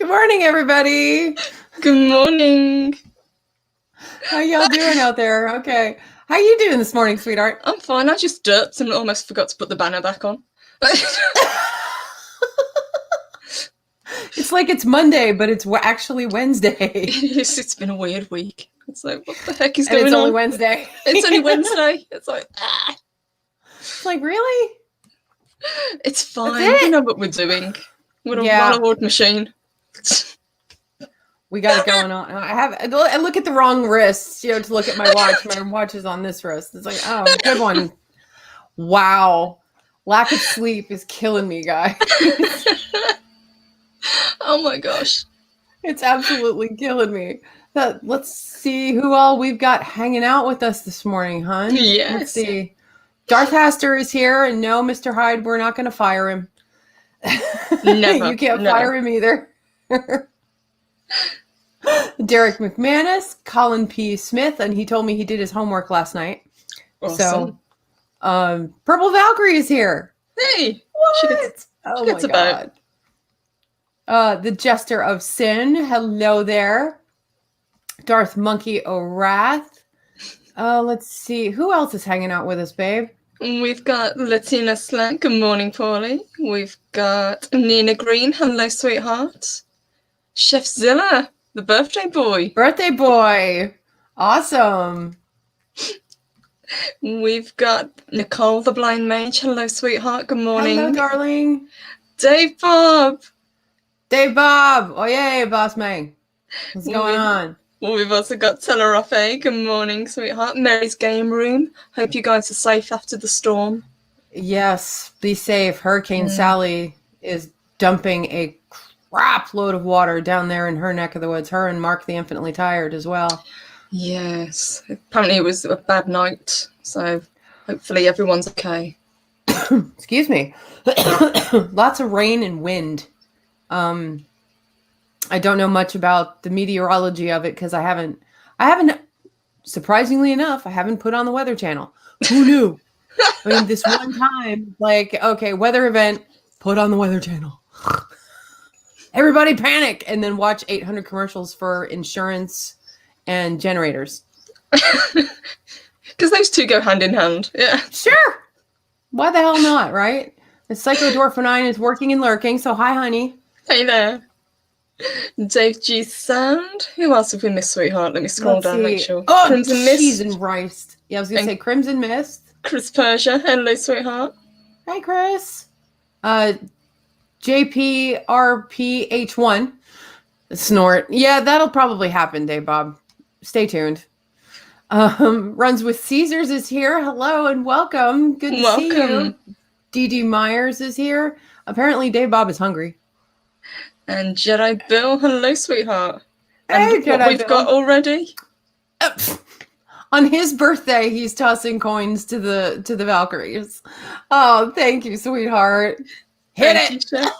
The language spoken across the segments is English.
Good morning, everybody. Good morning. How y'all doing out there? Okay. How you doing this morning, sweetheart? I'm fine. I just derped and almost forgot to put the banner back on. It's like it's Monday, but it's actually Wednesday. It's been a weird week. It's like, what the heck is And going it's only on? Wednesday. It's only Wednesday. It's like, ah. It's like, really? It's fine. That's it? We know what we're doing. We're a Yeah. well-oiled machine. We got it going on. I look at the wrong wrist, to look at my watch. My watch is on this wrist. It's like, oh, good one. Wow. Lack of sleep is killing me, guys. Oh my gosh. It's absolutely killing me. Let's see who all we've got hanging out with us this morning, hon. Yes. Let's see. Darth Haster is here, and no, Mr. Hyde, we're not going to fire him. Never. You can't No. fire him either. Derek McManus, Colin P. Smith, and he told me he did his homework last night. Awesome. So, Purple Valkyrie is here. Hey. What? She gets about. The Jester of Sin. Hello there. Darth Monkey O'Wrath. Let's see. Who else is hanging out with us, babe? We've got Latina Slang. Good morning, Paulie. We've got Nina Green. Hello, sweetheart. Chef Zilla, the birthday boy. Birthday boy. Awesome. We've got Nicole, the blind mage. Hello, sweetheart. Good morning. Hello, darling. Dave Bob. Dave Bob. Oh, yay, boss man. What's going on? Well, we've also got Telerafe. Good morning, sweetheart. Mary's Game Room. Hope you guys are safe after the storm. Yes, be safe. Hurricane Sally is dumping a crap load of water down there in her neck of the woods. Her and Mark the Infinitely Tired as well. Yes. Apparently it was a bad night, so hopefully everyone's okay. Excuse me. Lots of rain and wind. I don't know much about the meteorology of it because I haven't, surprisingly enough, I haven't put on the Weather Channel. Who knew? I mean, this one time, like, okay, weather event, put on the Weather Channel. Everybody panic and then watch 800 commercials for insurance and generators. Because those two go hand in hand. Yeah. Sure. Why the hell not, right? The Psychodorphinine is working and lurking, so hi, honey. Hey there. Dave G. Sound. Who else have we missed, sweetheart? Let me scroll Let's down, see. make sure. Oh, Crimson cheese Mist. and rice. Yeah, I was going to say Crimson Mist. Chris Persia. Hello, sweetheart. Hi, Chris. JPRPH1. Snort. Yeah, that'll probably happen, Dave Bob. Stay tuned. Runs with Caesars is here. Hello and welcome. Good to see you. DD Myers is here. Apparently, Dave Bob is hungry. And Jedi Bill. Hello, sweetheart. Hey, and what Jedi we've Bill. got already. On his birthday, he's tossing coins to the Valkyries. Oh, thank you, sweetheart. Hit Thank it. you, Chef.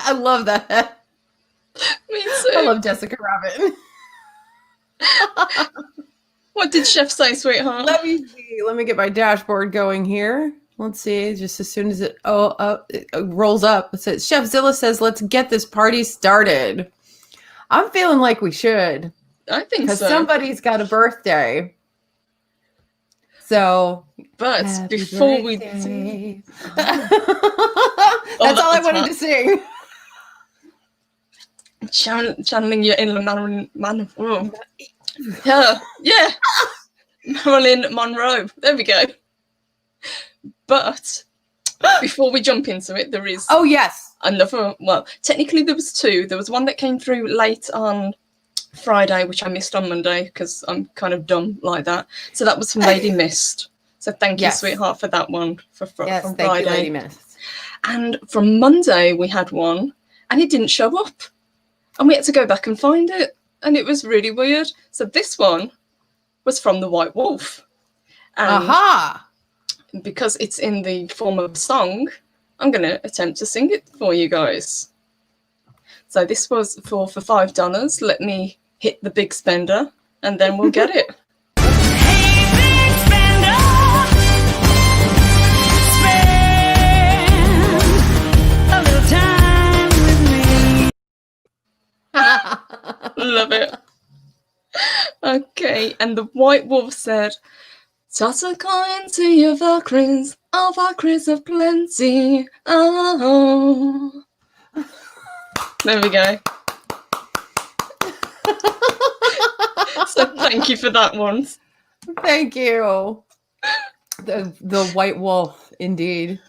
I love that. Me too. I love Jessica Rabbit. What did Chef say, sweetheart? Let me see. Let me get my dashboard going here. Let's see. Just as soon as it rolls up, it says Chef Zilla says, "Let's get this party started." I'm feeling like we should. I think Because so. somebody's got a birthday. So, But happy before birthday. we... That's all I that's wanted hot. to sing. Channeling your inner man. Oh. Yeah. Marilyn Monroe. There we go. But before we jump into it, there is Oh, yes. another. Well, technically there was two. There was one that came through late on Friday, which I missed on Monday because I'm kind of dumb like that. So that was from Lady Mist. So thank you, Yes. sweetheart, for that one Yes, from thank Friday. you, Lady Miss. And from Monday we had one, and it didn't show up, and we had to go back and find it, and it was really weird. So this one was from the White Wolf. And Aha! because it's in the form of a song, I'm going to attempt to sing it for you guys. So this was for $5. Let me hit the big spender. and then we'll get it. Hey, big spender, spend a little time with me. Love it. Okay, and the White Wolf said, toss a coin to your Valkyries, all Valkyries of plenty. Oh. There we go. So thank you for that one. Thank you. The White Wolf, indeed.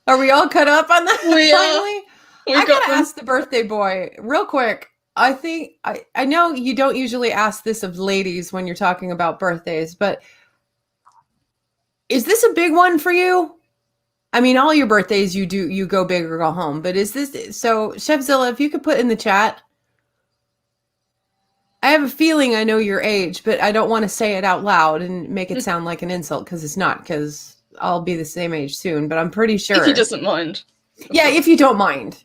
Are we all cut up on that? We are. Finally? We I got gotta them. ask the birthday boy real quick. I think I know you don't usually ask this of ladies when you're talking about birthdays, but is this a big one for you? I mean, all your birthdays you go big or go home, but is this so? Chefzilla, if you could put in the chat, I have a feeling I know your age, but I don't want to say it out loud and make it sound like an insult because it's not. Because I'll be the same age soon, but I'm pretty sure. If he doesn't mind. Yeah, if you don't mind.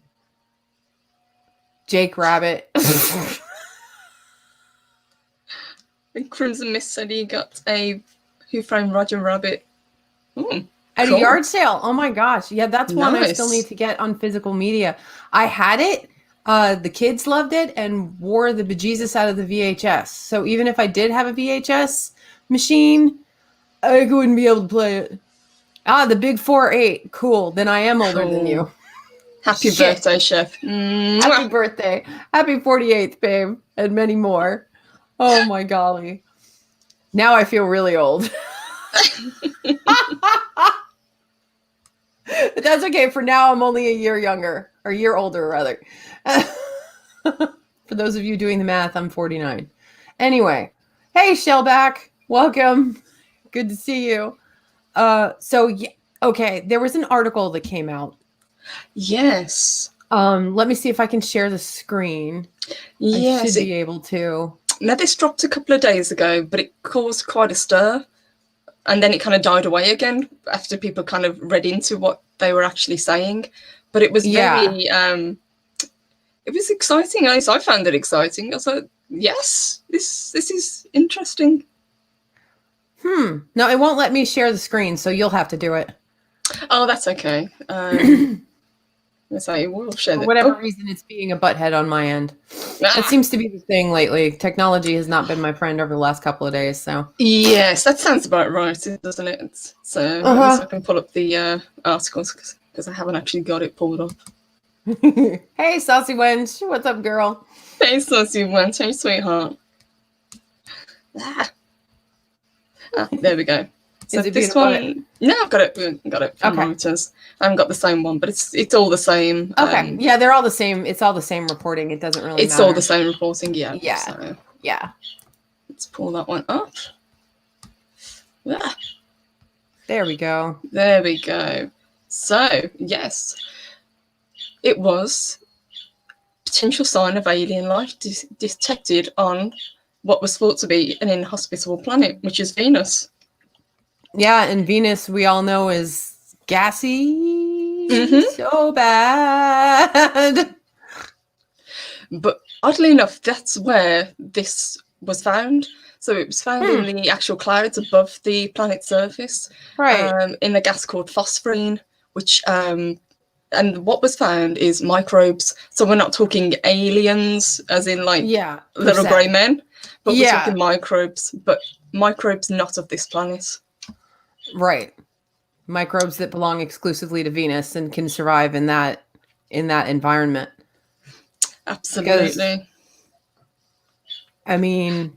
Jake Rabbit. And Crimson Mist said he got a Who Framed Roger Rabbit. At Cool. a yard sale. Oh my gosh. Yeah, that's one I still Nice. need to get on physical media. I had it. The kids loved it and wore the bejesus out of the VHS. So even if I did have a VHS machine, I wouldn't be able to play it. Ah, the big 4-8. Cool. Then I am older than you. Happy Shit. birthday, Chef. Happy birthday. Happy 48th, babe. And many more. Oh my golly. Now I feel really old. But that's okay. For now, I'm only a year younger. Or a year older, rather. For those of you doing the math, I'm 49. Anyway. Hey, Shellback. Welcome. Good to see you. Okay. There was an article that came out. Yes. Let me see if I can share the screen. I Yes. should be able to. Now, this dropped a couple of days ago, but it caused quite a stir. And then it kind of died away again after people kind of read into what they were actually saying. But it was very, it was exciting. I found it exciting. I was like, yes, this is interesting. No, it won't let me share the screen, so you'll have to do it. Oh, that's okay. Let's say we'll share For that. whatever reason, it's being a butthead on my end. That seems to be the thing lately. Technology has not been my friend over the last couple of days, so. Yes, that sounds about right, doesn't it? So I can pull up the articles because I haven't actually got it pulled up. Hey, Saucy Wench. What's up, girl? Hey, Saucy Wench. Hey, sweetheart. There we go. So Is it this beautiful? one, no, I've got it. Got it. Okay. Reuters. I haven't got the same one, but it's all the same. Okay. Yeah, they're all the same. It's all the same reporting. It doesn't really It's matter. all the same reporting. Yeah. Yeah. So Yeah. let's pull that one up. Ah, There we go. there we go. So yes, it was potential sign of alien life detected on what was thought to be an inhospitable planet, which is Venus. Yeah, and Venus, we all know, is gassy. Mhm. So bad. But oddly enough, that's where this was found. So it was found in the actual clouds above the planet's surface, Right. in a gas called phosphorine, which and what was found is microbes. So we're not talking aliens, as in like Yeah. little percent. grey men, but we're Yeah. talking microbes. But microbes not of this planet. Right. Microbes that belong exclusively to Venus and can survive in that environment. Absolutely. I mean,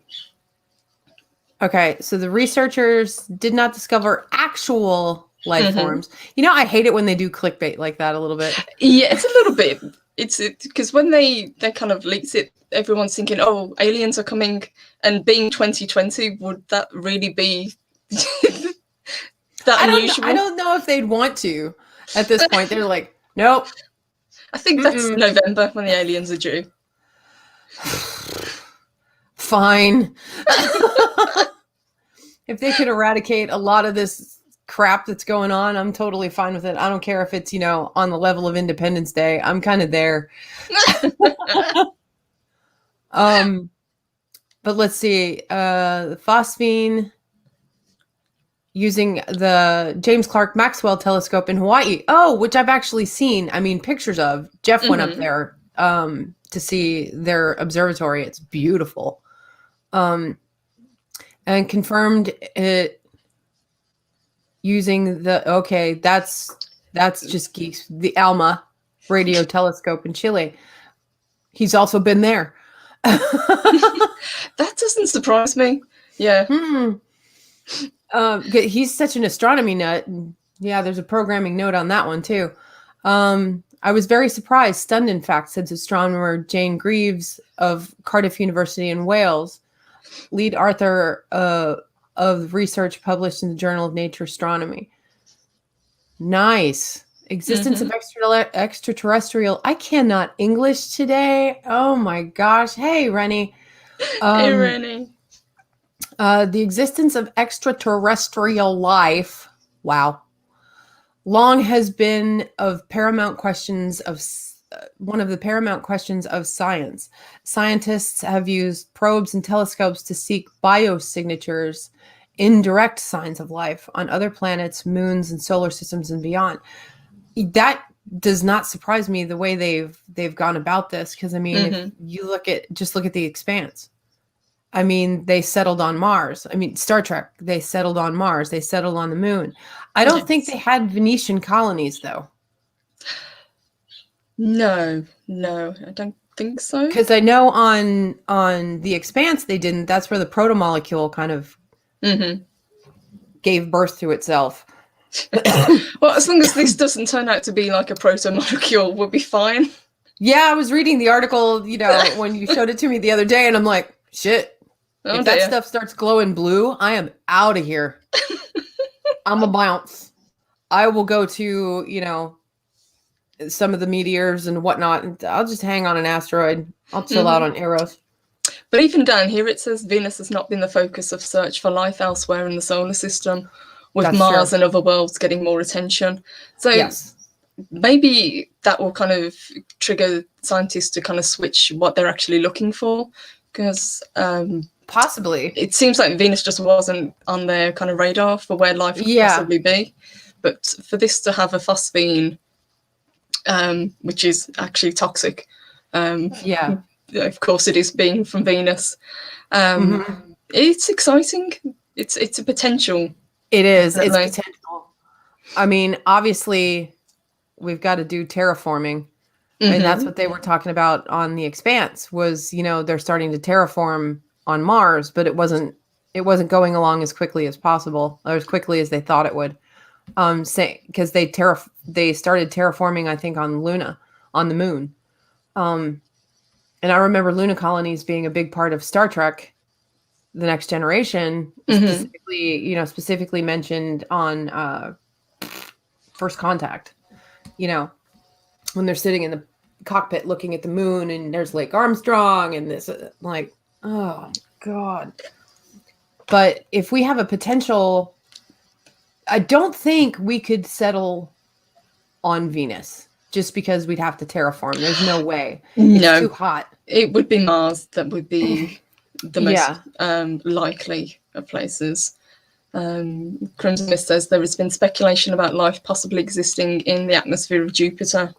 okay, so the researchers did not discover actual life forms. You know, I hate it when they do clickbait like that a little bit. Yeah, it's a little bit. It's because when they kind of leaked it, everyone's thinking, "Oh, aliens are coming," and being 2020, would that really be that unusual? I don't know if they'd want to at this point. They're like, nope. I think that's November when the aliens are due. Fine. If they could eradicate a lot of this crap that's going on, I'm totally fine with it. I don't care if it's, on the level of Independence Day. I'm kind of there. But let's see. Phosphine using the James Clerk Maxwell telescope in Hawaii. Oh, which I've actually seen. I mean, pictures of. Jeff went up there to see their observatory. It's beautiful. And confirmed it using that's just geeks. The ALMA radio telescope in Chile. He's also been there. That doesn't surprise me. Yeah. He's such an astronomy nut. Yeah, there's a programming note on that one too. I was very surprised, stunned in fact, says astronomer Jane Greaves of Cardiff University in Wales, lead author of research published in the Journal of Nature Astronomy. Nice. Existence of extraterrestrial. I cannot English today. Oh my gosh. Hey, Rennie. Hey, Rennie. The existence of extraterrestrial life, wow, long has been of paramount questions of one of the paramount questions of science. Scientists have used probes and telescopes to seek biosignatures, indirect signs of life on other planets, moons, and solar systems and beyond. That does not surprise me the way they've gone about this, because I mean, if you look at the Expanse. I mean, they settled on Mars. I mean, Star Trek, they settled on Mars. They settled on the moon. I don't think they had Venetian colonies, though. No, I don't think so. Because I know on the Expanse they didn't. That's where the protomolecule kind of gave birth to itself. Well, as long as this doesn't turn out to be like a protomolecule, we'll be fine. Yeah, I was reading the article, when you showed it to me the other day, and I'm like, shit. If that stuff starts glowing blue, I am out of here. I'm a bounce. I will go to, some of the meteors and whatnot, and I'll just hang on an asteroid. I'll chill out on Eros. But even down here, it says Venus has not been the focus of search for life elsewhere in the solar system, with Mars and other worlds getting more attention. So maybe that will kind of trigger scientists to kind of switch what they're actually looking for, because possibly it seems like Venus just wasn't on their kind of radar for where life could possibly be. But for this to have a phosphine, which is actually toxic, of course it is, being from Venus, it's exciting. It's a potential. It is. Definitely. It's potential. I mean, obviously we've got to do terraforming. And that's what they were talking about on the Expanse was, they're starting to terraform on Mars, but it wasn't going along as quickly as possible, or as quickly as they thought it would. Because they started terraforming, I think, on Luna, on the moon. And I remember Luna colonies being a big part of Star Trek, The Next Generation, specifically mentioned on First Contact, when they're sitting in the cockpit looking at the moon, and there's Lake Armstrong and this, oh God. But if we have a potential, I don't think we could settle on Venus just because we'd have to terraform. There's no way. It's too hot. It would be Mars that would be the most likely of places. Crimson Mist says there has been speculation about life possibly existing in the atmosphere of Jupiter.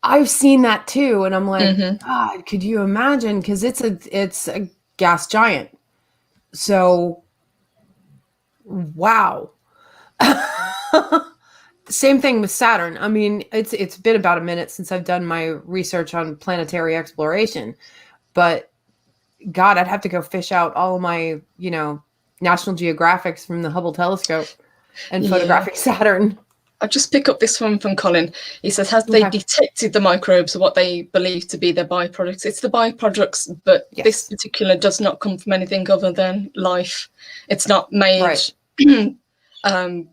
I've seen that too, and I'm like, God, could you imagine? Because it's a gas giant. So, wow. Same thing with Saturn. I mean, it's been about a minute since I've done my research on planetary exploration, but God, I'd have to go fish out all of my, National Geographics from the Hubble telescope and photographing Saturn. I'll just pick up this one from Colin. He says, has they detected the microbes or what they believe to be their byproducts? It's the byproducts, but this particular does not come from anything other than life. It's not made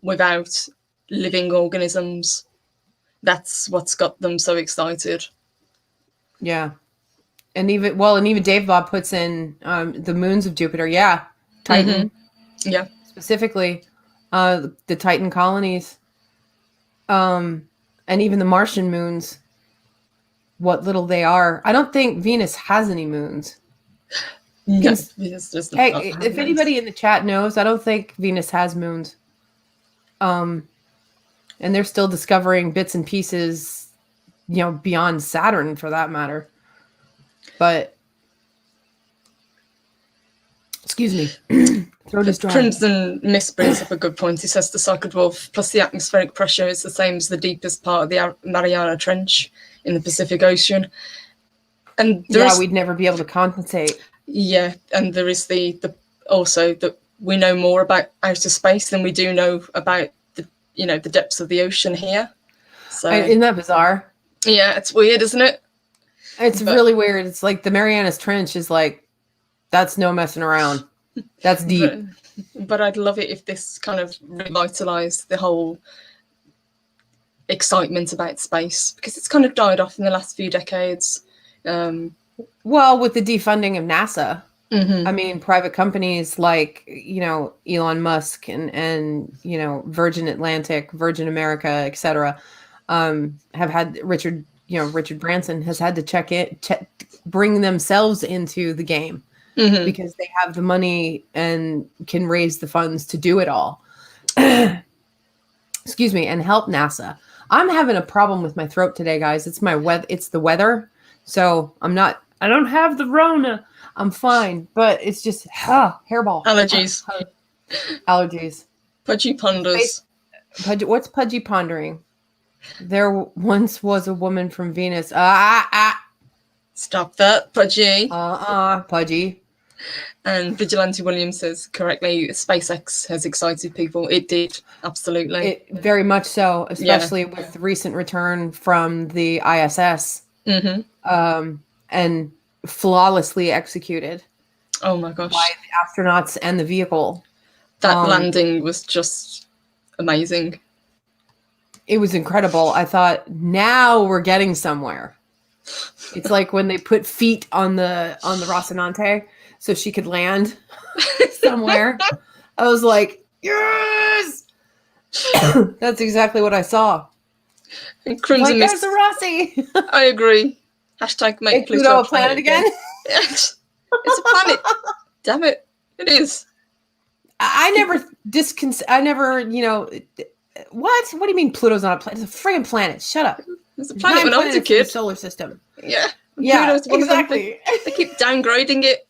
without living organisms. That's what's got them so excited. Yeah. And even Dave Bob puts in the moons of Jupiter. Yeah. Titan. Yeah. Specifically, the Titan colonies. And even the Martian moons, what little they are. I don't think Venus has any moons. No, Cons- Venus does not Hey, have if moons. anybody in the chat knows, I don't think Venus has moons. And they're still discovering bits and pieces, beyond Saturn for that matter. But excuse me, throat is dry. Crimson Mist brings up a good point. He says the psychodwarf plus the atmospheric pressure is the same as the deepest part of the Mariana Trench in the Pacific Ocean. And we'd never be able to compensate. Yeah, and there is the also that we know more about outer space than we do know about the depths of the ocean here. So Isn't that bizarre? yeah, it's weird, isn't it? It's really weird. It's like the Marianas Trench is like, that's no messing around. That's deep. But I'd love it if this kind of revitalized the whole excitement about space, because it's kind of died off in the last few decades. Well, with the defunding of NASA, Mm-hmm. I mean, private companies like, Elon Musk and Virgin Atlantic, Virgin America, etc., have had Richard Branson has had to bring themselves into the game Mm-hmm. because they have the money and can raise the funds to do it all. Excuse me, and help NASA. I'm having a problem with my throat today, guys. It's the weather. So I don't have the Rona. I'm fine, but it's just hairball. Allergies. Allergies. Pudgy pandas. What's pudgy pondering? There once was a woman from Venus. Stop that, Pudgy. Pudgy. And Vigilante Williams says correctly, SpaceX has excited people. It did, absolutely. It very much so, especially with the recent return from the ISS. Mm-hmm. And flawlessly executed. Oh my gosh. By the astronauts and the vehicle. That landing was just amazing. It was incredible. I thought, now we're getting somewhere. It's like when they put feet on the Rocinante so she could land somewhere. I was like, yes! That's exactly what I saw. And Crimson there's Mist. the Rossi. I agree. Hashtag make Pluto a planet again? Yes. It's a planet. Damn it. It is. I never, what? What do you mean Pluto's not a planet? It's a friggin' planet. Shut up. It's a planet when I was a in the kid. solar system. Yeah. Yeah, Pluto's one of them. exactly. They keep downgrading it.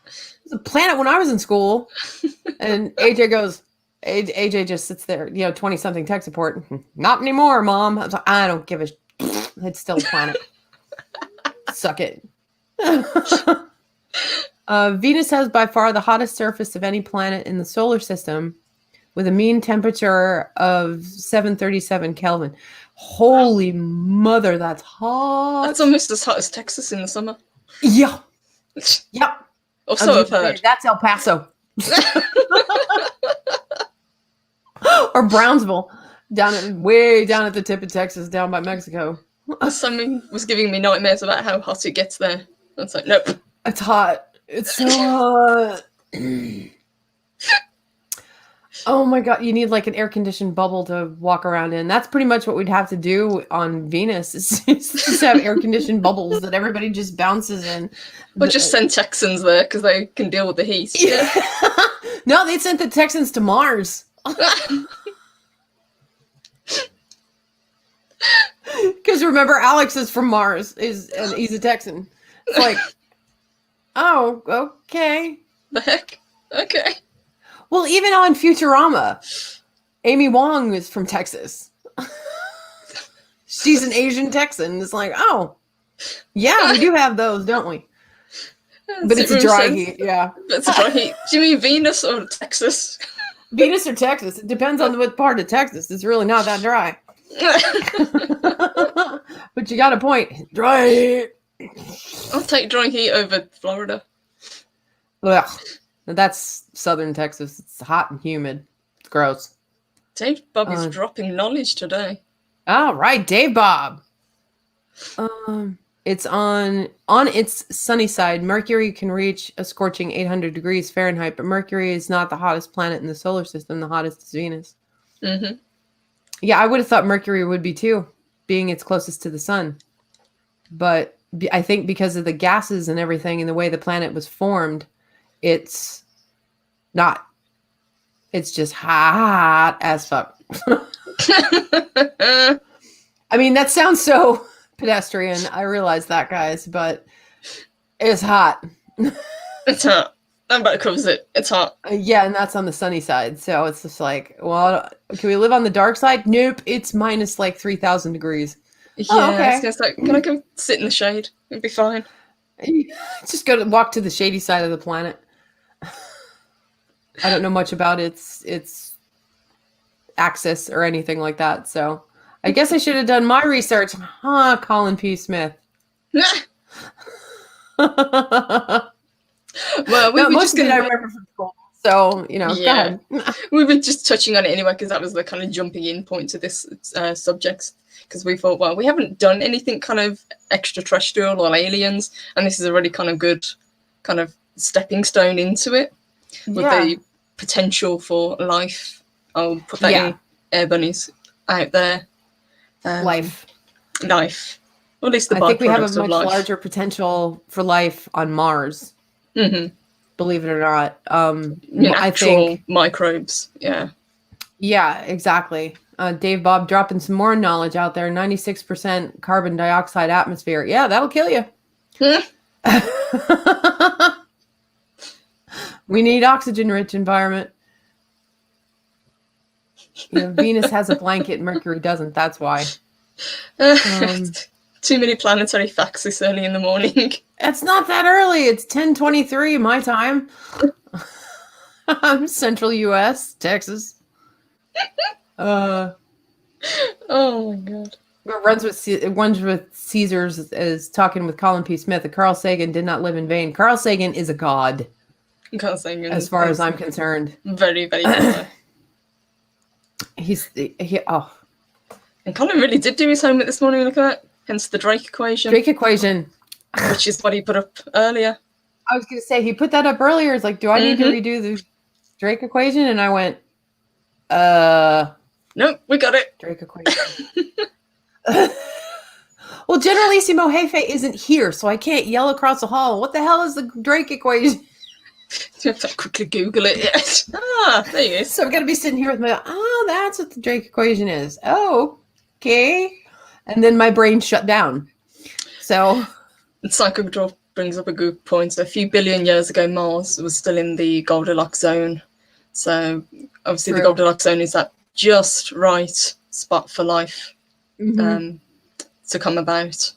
It was a planet when I was in school. And AJ just sits there, 20-something tech support. Not anymore, Mom. I was like, I don't give a it's still a planet. Suck it. Venus has by far the hottest surface of any planet in the solar system with a mean temperature of 737 Kelvin. Holy mother, that's hot. That's almost as hot as Texas in the summer. Yeah. Yep. Also, I've heard. That's El Paso. Or Brownsville, way down at the tip of Texas, down by Mexico. Someone was giving me nightmares about how hot it gets there. I was like, nope. It's hot. It's so hot. Oh my God. You need like an air-conditioned bubble to walk around in. That's pretty much what we'd have to do on Venus is just have air-conditioned bubbles that everybody just bounces in. Or just send Texans there because they can deal with the heat. Yeah. No, they sent the Texans to Mars. Because remember, Alex is from Mars, and he's a Texan. It's like, oh, okay. The heck? Okay. Well, even on Futurama, Amy Wong is from Texas. She's an Asian Texan. It's like, oh, yeah, we do have those, don't we? But it's a dry heat, yeah. It's a dry heat. Do you mean Venus or Texas? Venus or Texas? It depends on what part of Texas. It's really not that dry. But you got a point. Dry heat. I'll take dry heat over Florida. Ugh. That's southern Texas. It's hot and humid. It's gross. Dave Bob is dropping knowledge today. All right, Dave Bob. It's on its sunny side. Mercury can reach a scorching 800 degrees Fahrenheit, but Mercury is not the hottest planet in the solar system. The hottest is Venus. Mm-hmm. Yeah, I would have thought Mercury would be too, being it's closest to the sun. But I think because of the gases and everything and the way the planet was formed, it's not. It's just hot as fuck. I mean, that sounds so pedestrian. I realize that, guys, but it's hot. It's hot. That about covers it. It's hot. Yeah, and that's on the sunny side. So it's just like, well, can we live on the dark side? Nope. It's minus like 3,000 degrees. Yeah, Oh, okay. it's like, can I go sit in the shade? It'd be fine. Just go to walk to the shady side of the planet. I don't know much about its axis or anything like that. So I guess I should have done my research. Huh, Colin P. Smith. Well, we No, were most just of it I going remember from school. So, you know, Yeah. go ahead. we were just touching on it anyway because that was the kind of jumping in point to this subject. Because we thought, well, we haven't done anything kind of extraterrestrial or aliens, and this is a really kind of good kind of stepping stone into it with Yeah. the potential for life. I'll put that Yeah. in air bunnies out there. Life. Life. Or at least the I think we have byproducts a of much life. larger potential for life on Mars, Mm-hmm. believe it or not. I Actual think, microbes. Yeah. yeah, exactly. Dave Bob dropping some more knowledge out there. 96% carbon dioxide atmosphere. Yeah, that'll kill you. We need oxygen-rich environment. You know, Venus has a blanket, Mercury doesn't. That's why. Too many planetary facts this early in the morning. It's not that early. It's 10:23 my time. I'm Central U.S., Texas. Oh my god. Runs with Caesars is talking with Colin P. Smith. Carl Sagan did not live in vain. Carl Sagan is a god, I can't say as far as I'm concerned. very, very clever. And Colin really did do his homework this morning, look at that. Hence the Drake equation, Drake equation. which is what he put up earlier. I was going to say, he put that up earlier. It's like, do I need to redo the Drake equation? And I went, Nope, we got it. Drake equation. Well, Generalissimo Hefe isn't here, so I can't yell across the hall. What the hell is the Drake equation? You have to quickly Google it. Yes. There you go. So I've got to be sitting here with my, that's what the Drake equation is. Oh, okay. And then my brain shut down. So And Psychodrop brings up a good point. A few billion years ago, Mars was still in the Goldilocks zone. So obviously True. the Goldilocks zone is that just right spot for life to come about.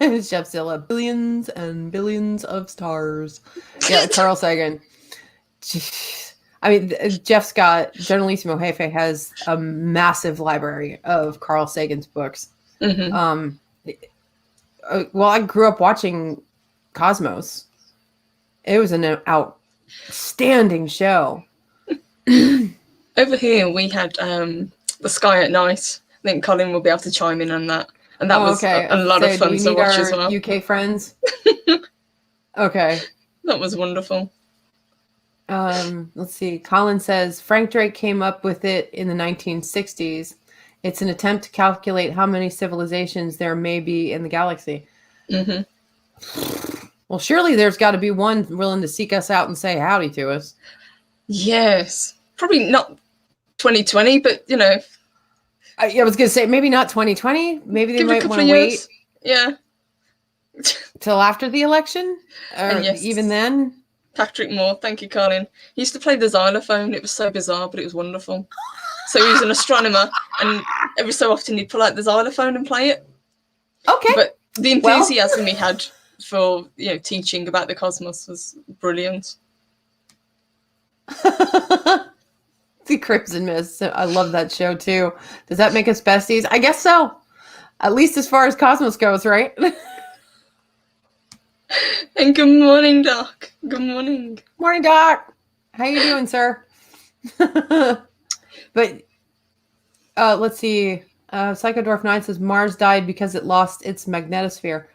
Jeff Zilla, billions and billions of stars. Yeah, Carl Sagan. Jeez. I mean, Jeff Scott, Generalissimo Hefe has a massive library of Carl Sagan's books. Mm-hmm. Well, I grew up watching Cosmos. It was an outstanding show. Over here, we had The Sky at Night. I think Colin will be able to chime in on that. And that was okay. a lot of So fun do we to need watch our as well. UK friends. Okay. That was wonderful. Let's see. Colin says Frank Drake came up with it in the 1960s. It's an attempt to calculate how many civilizations there may be in the galaxy. Mm-hmm. Well, surely there's got to be one willing to seek us out and say howdy to us. Yes. Probably not 2020, but, you know. I was going to say maybe not 2020. Maybe they Give it a might couple want of to wait years. Yeah. till after the election, or And yes. even then. Patrick Moore, thank you, Colin. He used to play the xylophone. It was so bizarre, but it was wonderful. So he was an astronomer, and every so often he'd pull out the xylophone and play it. Okay. But the enthusiasm he had for teaching about the cosmos was brilliant. The Crimson Mist. I love that show too. Does that make us besties? I guess so. At least as far as Cosmos goes, right? And good morning, Doc. Good morning. Morning, Doc. How you doing, sir? But let's see. Psychodorf 9 says Mars died because it lost its magnetosphere.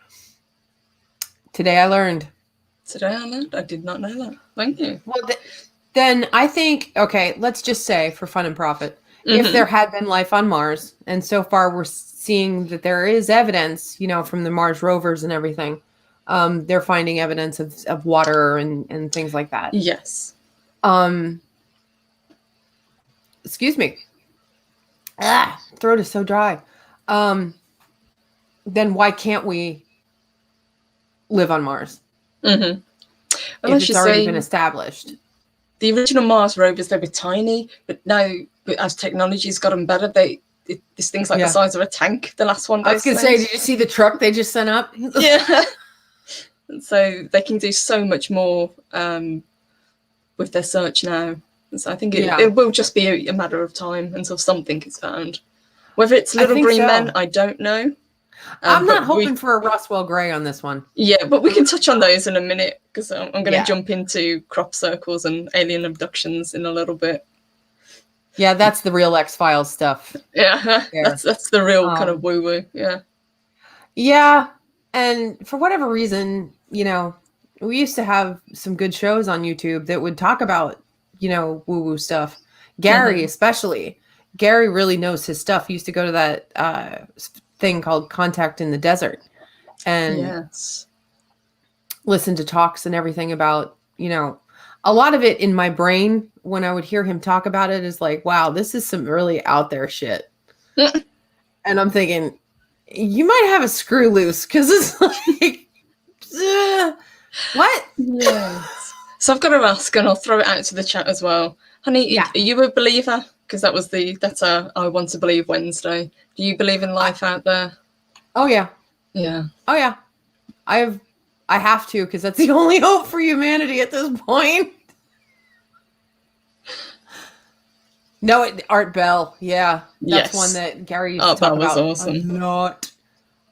Today I learned. Today I learned. I did not know that. Thank you. Well, then I think, okay, let's just say for fun and profit, if Mhm. there had been life on Mars. And so far, we're seeing that there is evidence, from the Mars rovers and everything. They're finding evidence of water and things like that. Yes. Excuse me. Throat is so dry. Then why can't we live on Mars Mm-hmm. Well, if as it's you already say, been established? the original Mars rovers, they were tiny, but now, as technology's gotten better, this thing's like Yeah. the size of a tank. The last one. I was going to say, did you see the truck they just sent up? Yeah. So they can do so much more with their search now. So I think it will just be a matter of time until something is found. Whether it's little green men, I don't know. I'm not hoping for a Roswell Gray on this one. Yeah, but we can touch on those in a minute because I'm going to Yeah. jump into crop circles and alien abductions in a little bit. Yeah, that's the real X-Files stuff. Yeah, There. that's the real kind of woo-woo. Yeah. Yeah, and for whatever reason, we used to have some good shows on YouTube that would talk about, woo-woo stuff. Gary, especially. Gary really knows his stuff. He used to go to that thing called Contact in the Desert and Yes. listen to talks and everything about, a lot of it in my brain when I would hear him talk about it is like, wow, this is some really out there shit. And I'm thinking, you might have a screw loose because it's like, what? Yes. So I've got to ask, and I'll throw it out to the chat as well. Honey, are you a believer? Because that's a I Want to Believe Wednesday. Do you believe in life out there? Oh yeah. Yeah. Oh yeah. I have to, because that's the only hope for humanity at this point. No, Art Bell. Yeah. That's one that Gary used to talk Bell was about. awesome. I'm not.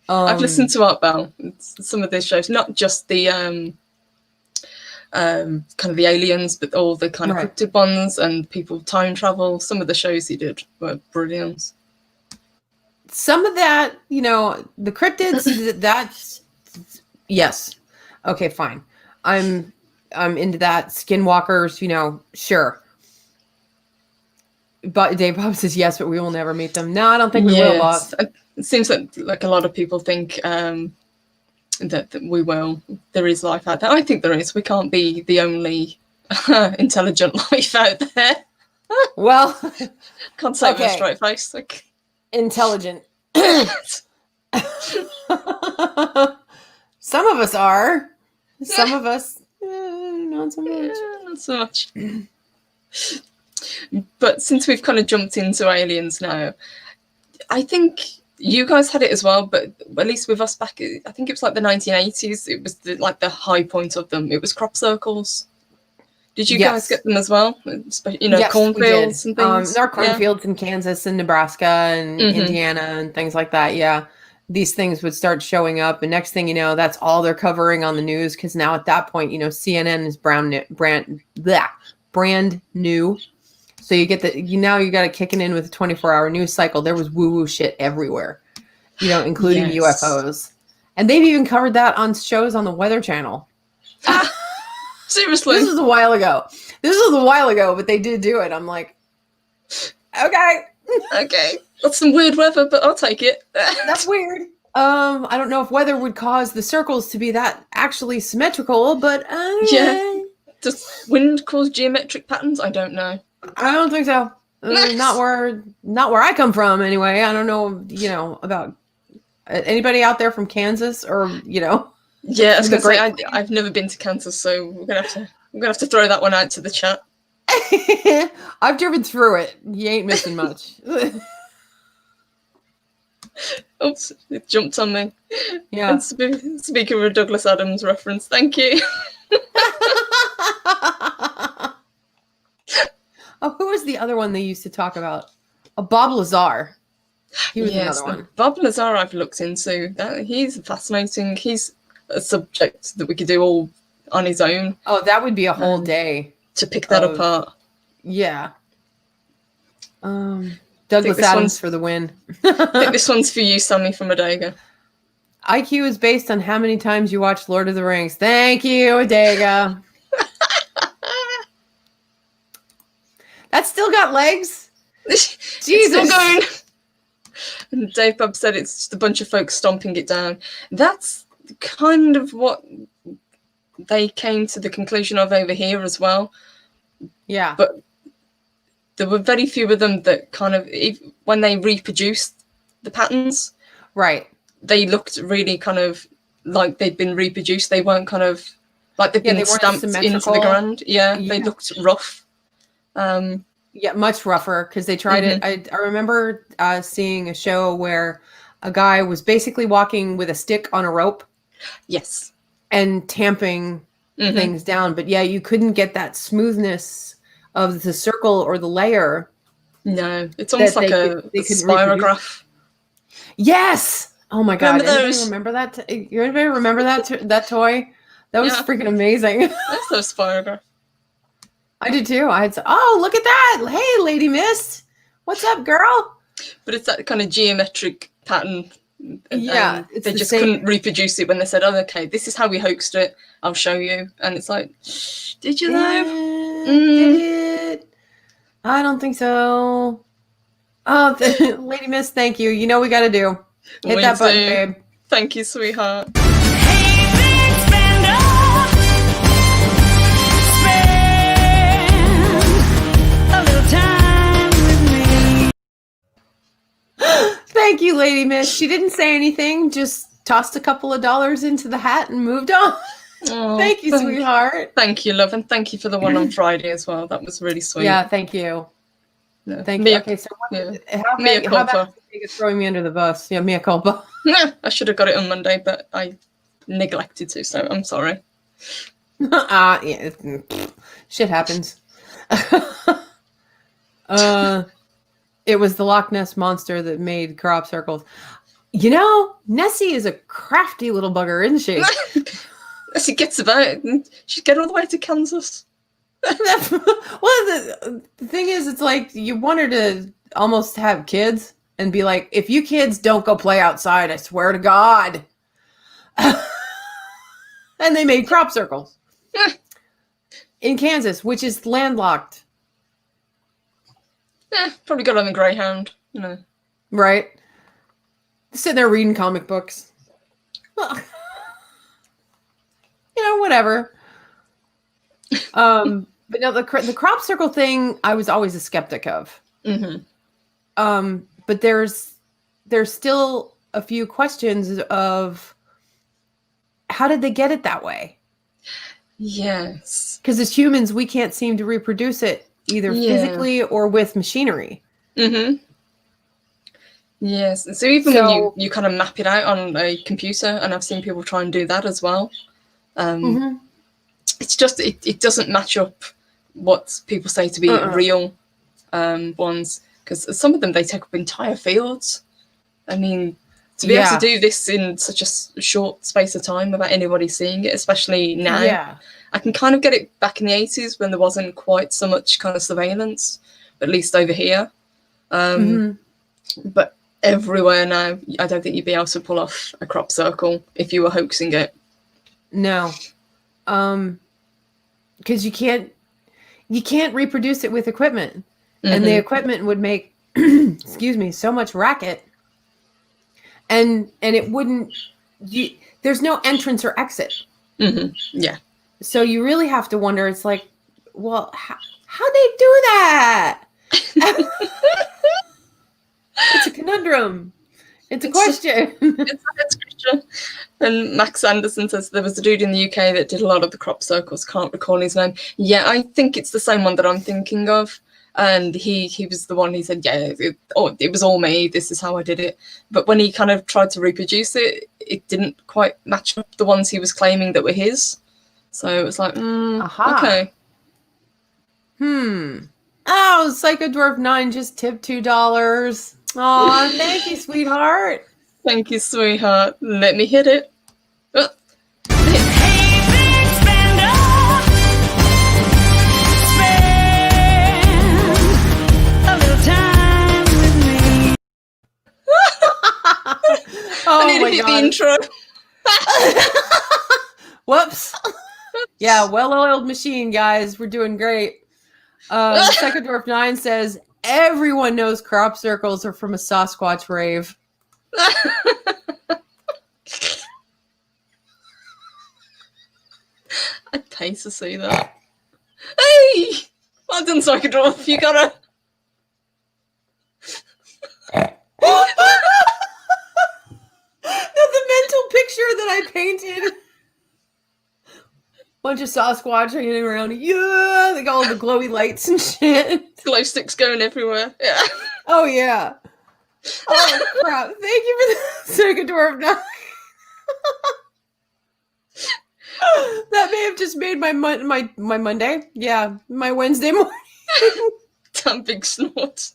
I've listened to Art Bell. Some of these shows, not just the kind of the aliens, but all the kind of cryptid ones and people time travel. Some of the shows he did were brilliant. Some of that, the cryptids, that's yes. Okay, fine. I'm into that. Skinwalkers, sure. But Dave Bob says yes, but we will never meet them. No, I don't think we will, boss. It seems like a lot of people think that we will. There is life out there. I think there is. We can't be the only intelligent life out there. Well, can't say it with a straight face. Like intelligent. Some of us are. Some of us, not so much. Not so much. But since we've kind of jumped into aliens now, I think you guys had it as well, but at least with us back, I think it was like the 1980s. It was the high point of them. It was crop circles. Did you guys get them as well? Yes, cornfields and things? There are cornfields in Kansas and Nebraska and Indiana and things like that. Yeah. These things would start showing up. And next thing you know, that's all they're covering on the news. Because now at that point, CNN is brand new. So you get you got it kicking in with a 24-hour news cycle. There was woo-woo shit everywhere, including UFOs. And they've even covered that on shows on the Weather Channel. Seriously? This was a while ago, but they did do it. I'm like, okay. Okay. That's some weird weather, but I'll take it. That's weird. I don't know if weather would cause the circles to be that actually symmetrical, but yeah. Does wind cause geometric patterns? I don't know. I don't think so. Not where I come from, anyway. I don't know, about anybody out there from Kansas or Yeah, I was gonna say I've never been to Kansas, so we're gonna have to throw that one out to the chat. I've driven through it. You ain't missing much. Oops, it jumped on me. Yeah. And speaking of a Douglas Adams reference, thank you. Oh, who was the other one they used to talk about? Bob Lazar. He was another one. Bob Lazar I've looked into. He's fascinating. He's a subject that we could do all on his own. Oh, that would be a whole day. To pick that apart. Yeah. Douglas Adams for the win. I think this one's for you, Sammy from Adega. IQ is based on how many times you watch Lord of the Rings. Thank you, Adega. That's still got legs. It's Jesus. still going. And Dave Bob said it's just a bunch of folks stomping it down. That's kind of what they came to the conclusion of over here as well. Yeah. But there were very few of them that kind of, when they reproduced the patterns, Right. they looked really kind of like they'd been reproduced. They weren't kind of like they'd been they weren't stamped into the symmetrical. ground. Yeah, they looked rough. Yeah, much rougher because they tried it. I remember seeing a show where a guy was basically walking with a stick on a rope Yes. and tamping things down. But yeah, you couldn't get that smoothness of the circle or the layer. No, it's almost like a spirograph. Yes. Oh my God. Remember Anybody those? remember that? You anybody remember that toy? That was freaking amazing. That's those spirograph. I did too. I had oh, look at that. Hey, Lady Mist. What's up, girl? But it's that kind of geometric pattern. Yeah. They just couldn't reproduce it when they said, oh, okay, this is how we hoaxed it. I'll show you. And it's like, did you know? Did it? I don't think so. Oh, Lady Mist, thank you. You know we got to do. Hit that button, babe. Thank you, sweetheart. Hey, big spender, spend a little time with me. Thank you, Lady Mist. She didn't say anything, just tossed a couple of dollars into the hat and moved on. Oh, thank you, sweetheart. Thank you, love, and thank you for the one on Friday as well. That was really sweet. Yeah, thank you. No. Thank you. Okay, so how about throwing me under the bus? Yeah, mea culpa. I should have got it on Monday, but I neglected to, so I'm sorry. Yeah, shit happens. It was the Loch Ness monster that made crop circles. You know, Nessie is a crafty little bugger, isn't she? She gets about it. She'd get all the way to Kansas. Well, the thing is, it's like you want her to almost have kids and be like, if you kids don't go play outside, I swear to God. And they made crop circles in Kansas, which is landlocked. Probably got on the Greyhound, you know. Right. Sitting there reading comic books. Well, you know, whatever. But no, the crop circle thing, I was always a skeptic of. But there's still a few questions of how did they get it that way? Yes. Because as humans, we can't seem to reproduce it either physically or with machinery. Yes. So even when you kind of map it out on a computer, and I've seen people try and do that as well. It's just it doesn't match up what people say to be real ones, because some of them, they take up entire fields. I mean, to be able to do this in such a short space of time without anybody seeing it, especially now, I can kind of get it back in the 80s when there wasn't quite so much kind of surveillance, at least over here. But everywhere now, I don't think you'd be able to pull off a crop circle if you were hoaxing it. No. Because you can't reproduce it with equipment. And the equipment would make excuse me, so much racket. And it wouldn't there's no entrance or exit. Yeah. So you really have to wonder, it's like, well, how they do that? It's a conundrum. It's a question. It's a question. And Max Anderson says there was a dude in the UK that did a lot of the crop circles. Can't recall his name. Yeah, I think it's the same one that I'm thinking of. And he was the one. He said, yeah, it was all me. This is how I did it. But when he kind of tried to reproduce it, it didn't quite match up the ones he was claiming that were his. So it was like, okay. Oh, Psycho Dwarf 9 just tipped $2. Oh, thank you, sweetheart. Thank you, sweetheart. Let me hit it. Hey, big spender, spend a little time with me. Oh, I need to hit the intro. Whoops. Yeah, well-oiled machine, guys. We're doing great. Psycho Dwarf 9 says, everyone knows crop circles are from a Sasquatch rave. I'd pay to see that. Hey! Well done, Psychodorf. You gotta... The mental picture that I painted. Bunch of Sasquatch hanging around. Yeah, they got all the glowy lights and shit. Glow sticks going everywhere. Yeah. Oh yeah. Oh crap! Thank you for the second dwarf now. That may have just made my Monday. Yeah, my Wednesday morning. Damn big snort.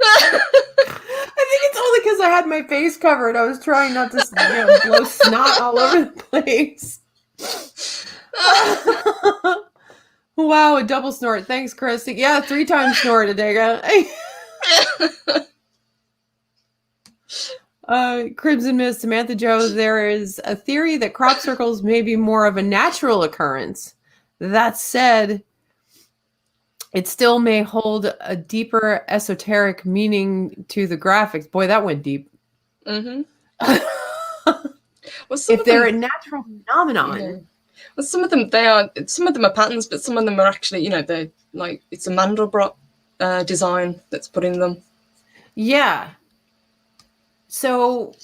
I think it's only because I had my face covered. I was trying not to blow snot all over the place. Wow, a double snort. Thanks, Christy. Yeah, 3 times snort, Adega. Crimson Mist, Samantha Joe, there is a theory that crop circles may be more of a natural occurrence. That said, it still may hold a deeper esoteric meaning to the graphics. Boy, that went deep. Mm-hmm. Well, If they're a natural phenomenon. Yeah. Well, some of them are patterns, but some of them are actually, they're like, it's a Mandelbrot design that's put in them. Yeah. So,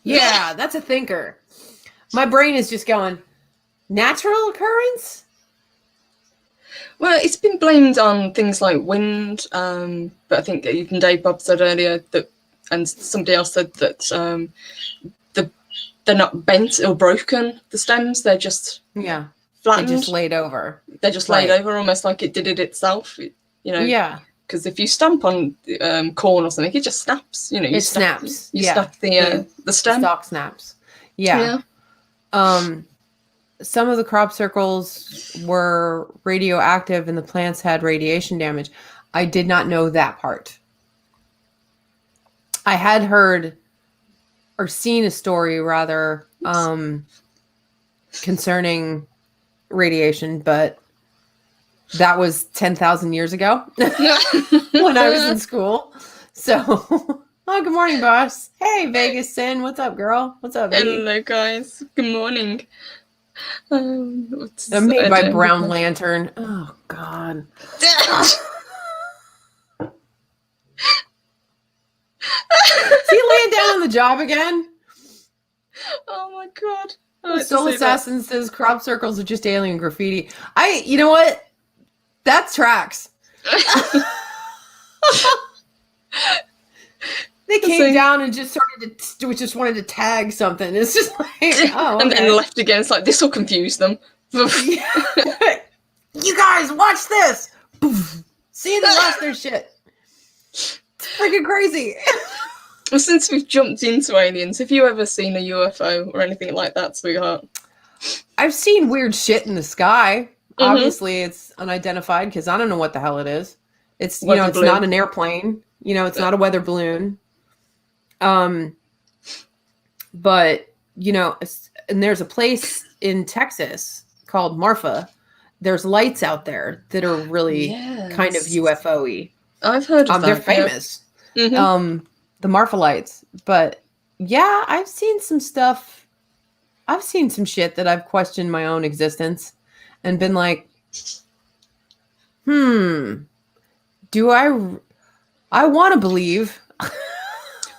yeah, that's a thinker. My brain is just going, natural occurrence? Well, it's been blamed on things like wind, but I think even Dave Bob said earlier that, and somebody else said that they're not bent or broken, the stems, they're just flattened. They're just laid over. They're just laid over almost like it did it itself, Yeah. Because if you stamp on corn or something, it just snaps. It snaps. You snap the stem. The stalk snaps. Yeah. Some of the crop circles were radioactive and the plants had radiation damage. I did not know that part. I had heard or seen a story rather concerning radiation, but that was 10,000 years ago when I was in school. So, oh, good morning, boss. Hey, Vegas Sin. What's up, girl? What's up, baby? Hello, guys. Good morning. I'm made by Brown Lantern. Oh, God. Is he laying down on the job again? Oh, my God. Soul Assassin says crop circles are just alien graffiti. You know what? That tracks. They came down and just wanted to tag something. It's just like, oh, okay. And then left again. It's like, this will confuse them. You guys, watch this. See, they lost their shit. It's freaking crazy. Well, since we've jumped into aliens, have you ever seen a UFO or anything like that, sweetheart? I've seen weird shit in the sky. Mm-hmm. Obviously, it's unidentified because I don't know what the hell it is. It's it's not an airplane. It's not a weather balloon. But and there's a place in Texas called Marfa. There's lights out there that are really kind of UFO-y. I've heard of that. They're famous. Yeah. Mm-hmm. The Marfa lights. But yeah, I've seen some stuff. I've seen some shit that I've questioned my own existence and been like, do I want to believe?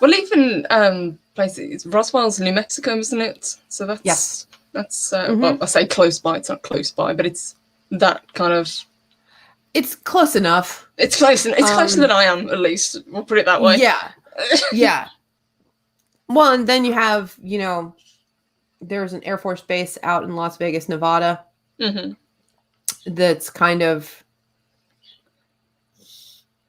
Well, even places, Roswell's New Mexico, isn't it? So that's well, I say close by. It's not close by, but it's that kind of. It's close enough. It's close. It's closer than I am, at least. We'll put it that way. Yeah, yeah. Well, and then you have, there's an Air Force base out in Las Vegas, Nevada. Mm-hmm. That's kind of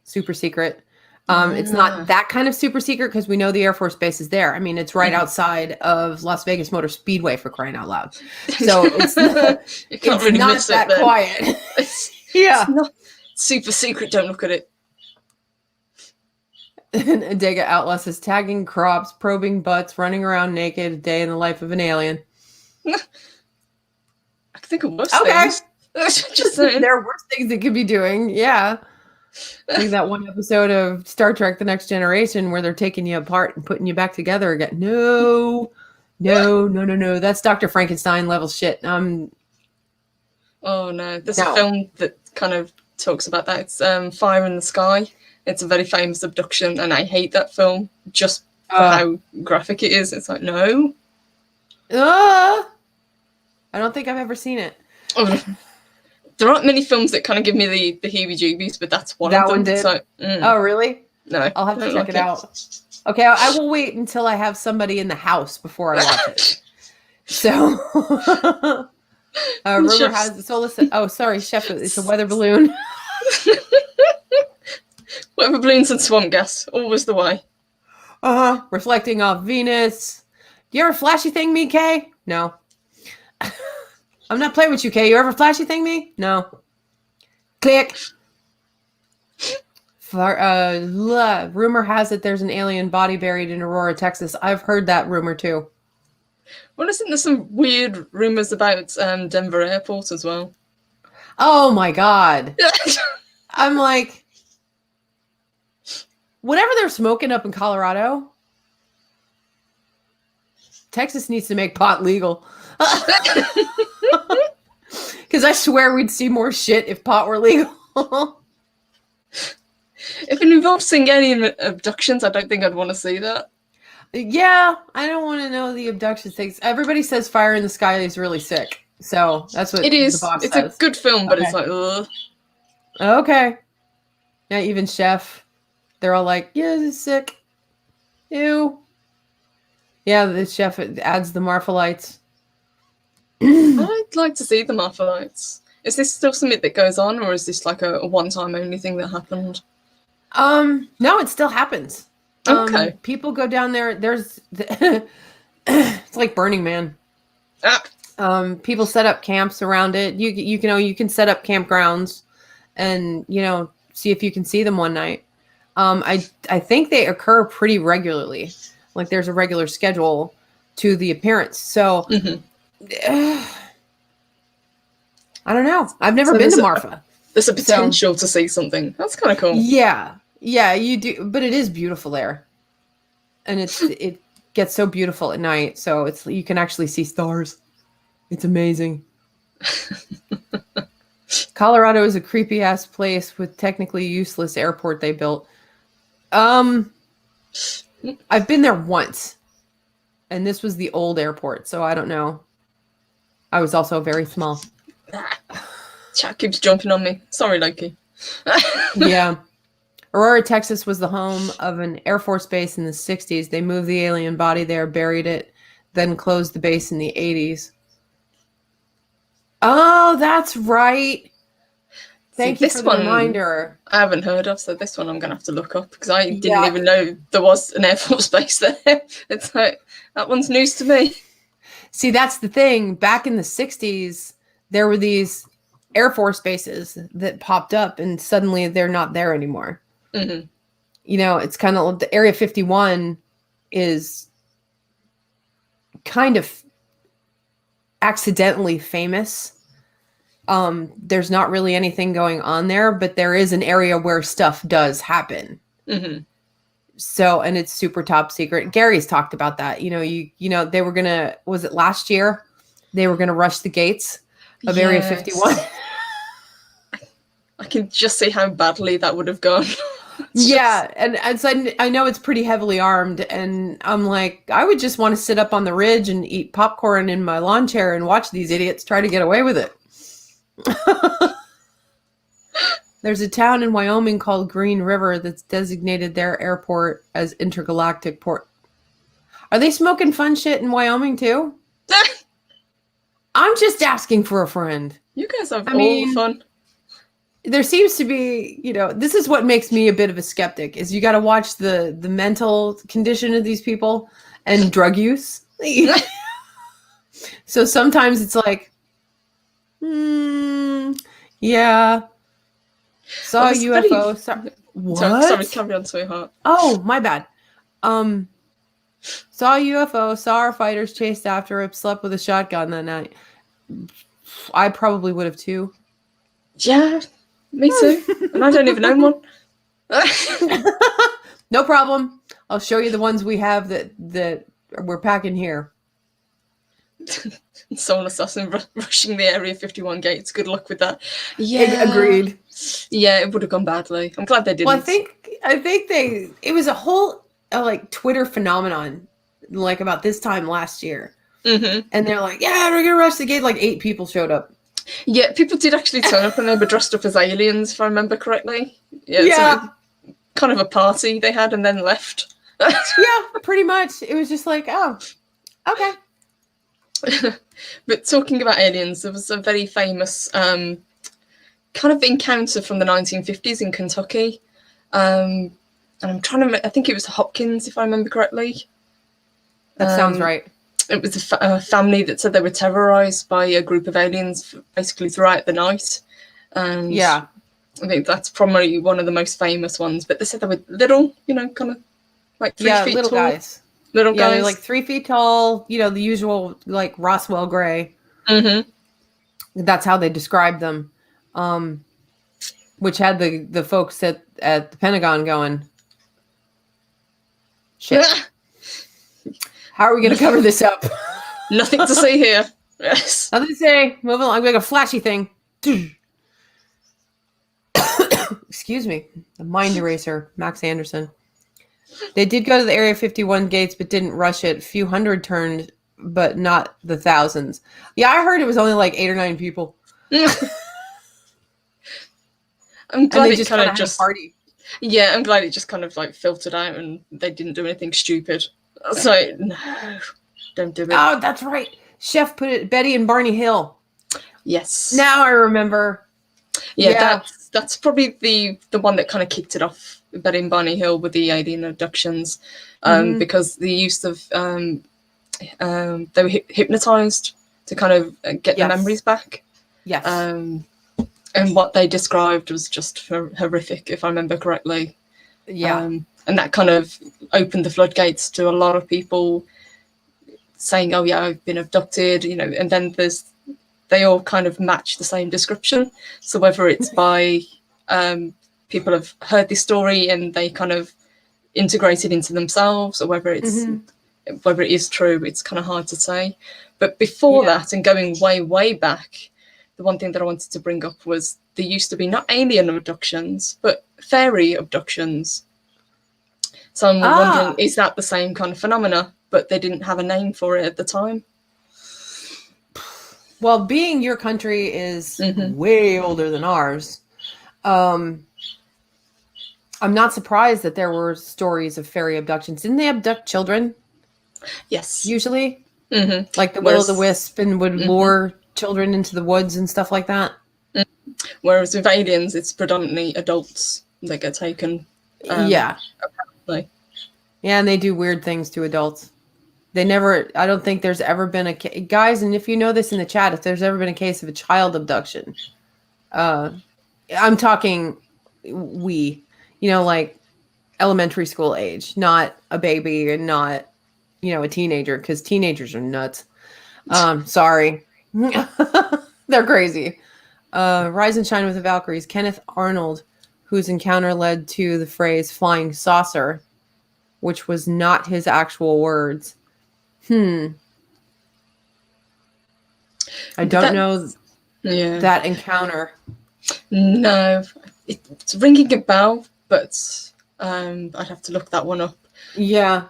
super secret. It's not that kind of super secret because we know the Air Force base is there. I mean, it's right outside of Las Vegas Motor Speedway, for crying out loud. So it's not, really not that quiet. Yeah. It's not super secret. Don't look at it. And Adega Outlaw says, tagging crops, probing butts, running around naked, a day in the life of an alien. think of worse Okay. things. Just saying. There are worse things it could be doing. Yeah. Like that one episode of Star Trek The Next Generation where they're taking you apart and putting you back together again. No. That's Dr. Frankenstein level shit. Oh no. There's No. a film that kind of talks about that. It's Fire in the Sky. It's a very famous abduction, and I hate that film just for how graphic it is. It's like, no. I don't think I've ever seen it. Oh, there aren't many films that kind of give me the heebie-jeebies, but that's one That of them. one did? So, Oh, really? no. I'll have to don't check like it out. Okay, I will wait until I have somebody in the house before I watch it. So, rumor Chef's- has so listen. Oh, sorry, chef. It's a weather balloon. Whatever balloons and swamp gas, always the way. Reflecting off Venus. You ever flashy thing me, Kay? No. I'm not playing with you, Kay. You ever flashy thing me? No. Click. Rumor has it there's an alien body buried in Aurora, Texas. I've heard that rumor too. Well, isn't there some weird rumors about Denver Airport as well? Oh my God. I'm like, whatever they're smoking up in Colorado, Texas needs to make pot legal. Because I swear we'd see more shit if pot were legal. If it involves seeing alien abductions, I don't think I'd want to see that. Yeah, I don't want to know the abduction things. Everybody says Fire in the Sky is really sick. So that's what It is. the boss It's says. a good film, but Okay. it's like, ugh. Okay. Yeah, even Chef, they're all like, yeah, this is sick. Ew. Yeah, the chef adds the Marphalites. I'd like to see the Marphalites. Is this still something that goes on, or is this like a one-time only thing that happened? No, it still happens. Okay. People go down there. There's, it's like Burning Man. Ah, People set up camps around it. You can set up campgrounds, and see if you can see them one night. I think they occur pretty regularly. Like there's a regular schedule to the appearance. So I don't know. I've never been to Marfa. There's a potential to see something. That's kind of cool. Yeah, you do, but it is beautiful there, and it gets so beautiful at night. So you can actually see stars. It's amazing. Colorado is a creepy ass place with technically useless airport they built. I've been there once, and this was the old airport, so I don't know. I was also very small. Chat keeps jumping on me. Sorry, Loki. Yeah. Aurora, Texas was the home of an Air Force base in the 60s. They moved the alien body there, buried it, then closed the base in the 80s. Oh, that's right. Thank you for the reminder. I haven't heard of, so this one I'm going to have to look up because I didn't even know there was an Air Force base there. It's like, that one's news to me. See, that's the thing. Back in the 60s, there were these Air Force bases that popped up, and suddenly they're not there anymore. Mm-hmm. It's kind of the Area 51 is kind of accidentally famous. There's not really anything going on there, but there is an area where stuff does happen. Mm-hmm. So, and it's super top secret. Gary's talked about that. They were gonna, was it last year? They were gonna rush the gates of Area 51. I can just see how badly that would have gone. Yeah, and so I know it's pretty heavily armed, and I'm like, I would just want to sit up on the ridge and eat popcorn in my lawn chair and watch these idiots try to get away with it. There's a town in Wyoming called Green River that's designated their airport as intergalactic port. Are they smoking fun shit in Wyoming too? I'm just asking for a friend. You guys have all the fun. There seems to be, this is what makes me a bit of a skeptic, is you got to watch the mental condition of these people and drug use. So sometimes it's like, yeah, saw a UFO. What? Sorry, carry on, sweetheart. Oh, my bad. Saw a UFO, saw our fighters chased after it, slept with a shotgun that night. I probably would have too. Yeah, me too. And I don't even own one. No problem. I'll show you the ones we have that we're packing here. Soul assassin rushing the Area 51 gates. Good luck with that. Yeah, Agreed. Yeah, it would have gone badly. I'm glad they didn't. Well, I think it was a whole like Twitter phenomenon, like about this time last year, Mm-hmm. and they're like, "Yeah, we're gonna rush the gate." Like 8 people showed up. Yeah, people did actually turn up, and they were dressed up as aliens, if I remember correctly. Yeah. Yeah. So kind of a party they had, and then left. Yeah, pretty much. It was just like, oh, okay. But talking about aliens, there was a very famous kind of encounter from the 1950s in Kentucky. And I'm trying to, I think it was Hopkins, if I remember correctly. That sounds right. It was a family that said they were terrorized by a group of aliens basically throughout the night. And Yeah. I think that's probably one of the most famous ones. But they said they were little, kind of like 3 feet little tall. guys. Little Yeah, guys. they're like 3 feet tall. The usual like Roswell gray. Mm-hmm. That's how they described them. Which had the folks at the Pentagon going, shit. How are we going to cover this up? Nothing to see here. Yes. Nothing to say. Move along. Like a flashy thing. Excuse me. The mind eraser. Max Anderson. They did go to the Area 51 gates, but didn't rush it. A few hundred turned, but not the thousands. Yeah, I heard it was only like 8 or 9 people. I'm glad and they it just kind of had just a party. Yeah, I'm glad it just kind of like filtered out and they didn't do anything stupid. So no, don't do it. Oh, that's right. Chef put it. Betty and Barney Hill. Yes. Now I remember. Yeah. That's probably the one that kind of kicked it off. Betty and Barney Hill with the alien abductions, because the use of they were hypnotized to kind of get their memories back. Yes. And what they described was just horrific, if I remember correctly. Yeah. And that kind of opened the floodgates to a lot of people saying, oh, yeah, I've been abducted, and then they all kind of match the same description. So whether it's by people have heard this story and they kind of integrate it into themselves, or whether it's whether it is true, it's kind of hard to say. But before that, and going way, way back, the one thing that I wanted to bring up was there used to be not alien abductions, but fairy abductions. So I'm wondering, is that the same kind of phenomena, but they didn't have a name for it at the time? Well, being your country is way older than ours, I'm not surprised that there were stories of fairy abductions. Didn't they abduct children? Yes. Usually? Like the Will-o'-the-Wisp and would lure children into the woods and stuff like that? Whereas with aliens, it's predominantly adults that get taken. Apparently. Yeah, and they do weird things to adults. I don't think there's ever been guys, and if you know this in the chat, if there's ever been a case of a child abduction, I'm talking like elementary school age, not a baby and not, a teenager, because teenagers are nuts. Sorry. They're crazy. Rise and Shine with the Valkyries. Kenneth Arnold, whose encounter led to the phrase flying saucer, which was not his actual words. I don't know that encounter. No, it's ringing a bell, but I'd have to look that one up. Yeah,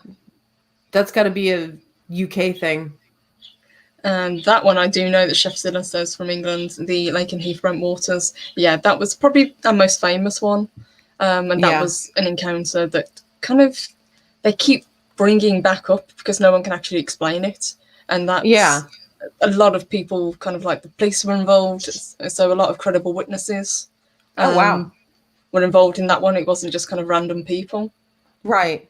that's got to be a UK thing. And that one I do know that Chef Zilla says from England, the Lake and Heath Brent Waters. Yeah, that was probably our most famous one. And that was an encounter that kind of they keep bringing back up because no one can actually explain it. And that's a lot of people, kind of like the police were involved. So a lot of credible witnesses were involved in that one. It wasn't just kind of random people. Right.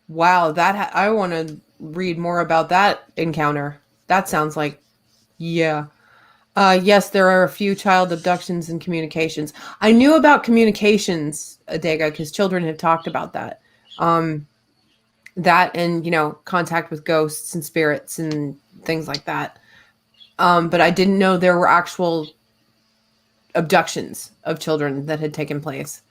Wow, I want to read more about that encounter. That sounds like, yes, there are a few child abductions and communications. I knew about communications, Adega, because children have talked about that. That and, contact with ghosts and spirits and things like that. But I didn't know there were actual abductions of children that had taken place.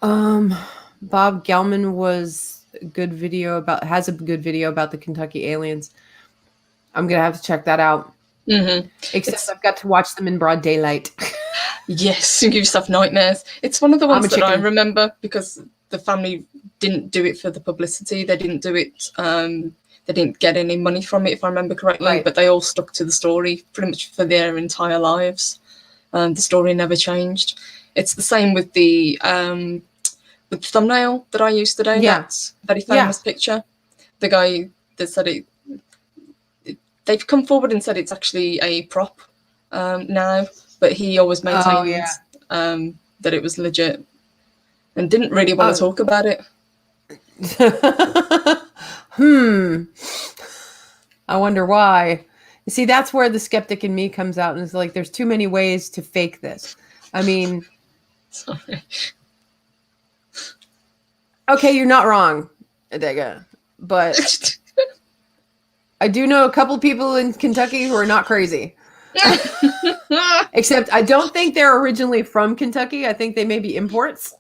Bob Gelman has a good video about the Kentucky aliens. I'm gonna have to check that out. Mm-hmm. Except I've got to watch them in broad daylight. Yes, you give yourself nightmares. It's one of the I'm a ones that I chicken. remember because the family didn't do it for the publicity. They didn't do it. They didn't get any money from it, if I remember correctly. Right. But they all stuck to the story pretty much for their entire lives. The story never changed. It's the same with the thumbnail that I used today. Yeah. That's a very famous picture. The guy that said it. They've come forward and said it's actually a prop now, but he always maintained that it was legit and didn't really want to talk about it. I wonder why. You see, that's where the skeptic in me comes out and is like, there's too many ways to fake this. I mean, Sorry. Okay, you're not wrong, Adega, but I do know a couple people in Kentucky who are not crazy. Except I don't think they're originally from Kentucky. I think they may be imports.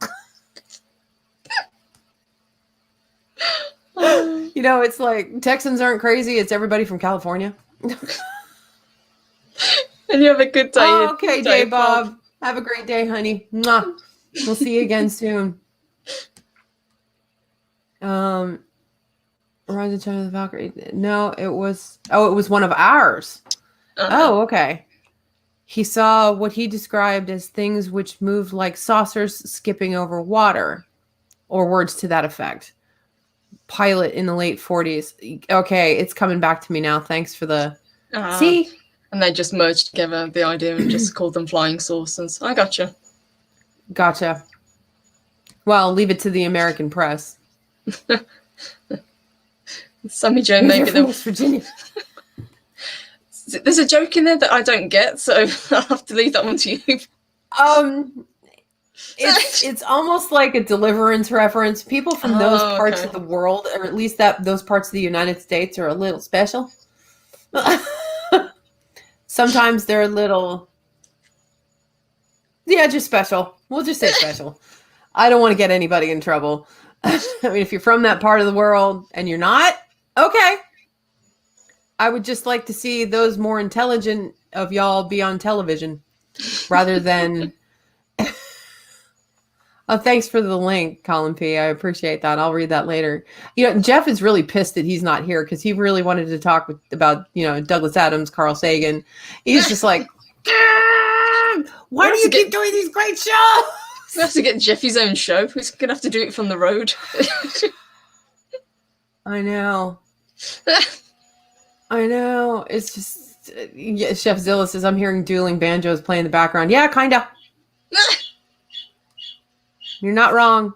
You know, it's like Texans aren't crazy. It's everybody from California. And you have a good day. Oh, okay, Day Bob. Have a great day, honey. Mwah. We'll see you again soon. Rise of China the Valkyrie. No, it was one of ours. Oh, okay. He saw what he described as things which moved like saucers skipping over water, or words to that effect. Pilot in the late 40s. Okay, it's coming back to me now. Thanks for the... See? And they just merged together the idea and just called them flying saucers. I gotcha. Gotcha. Well, leave it to the American press. Sammy Joe, maybe from West Virginia. There's a joke in there that I don't get, so I'll have to leave that one to you. It's almost like a Deliverance reference. People from those parts of the world, or at least those parts of the United States, are a little special. Sometimes they're a little, just special. We'll just say special. I don't want to get anybody in trouble. I mean, if you're from that part of the world and you're not, okay. I would just like to see those more intelligent of y'all be on television rather than... Oh, thanks for the link, Colin P. I appreciate that. I'll read that later. You know, Jeff is really pissed that he's not here because he really wanted to talk about, Douglas Adams, Carl Sagan. He's just like, why do you keep doing these great shows? We have to get Jeffy's own show. He's going to have to do it from the road. I know. It's just, Chef Zilla says, I'm hearing dueling banjos play in the background. Yeah, kind of. You're not wrong.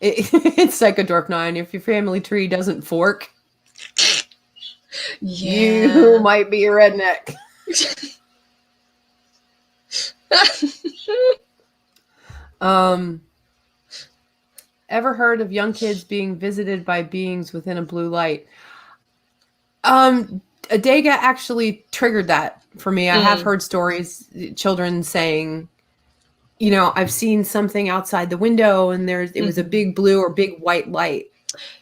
It's Psychodorf 9. If your family tree doesn't fork, you might be a redneck. Ever heard of young kids being visited by beings within a blue light? Adega actually triggered that for me. I have heard stories, children saying, I've seen something outside the window and it was a big blue or big white light.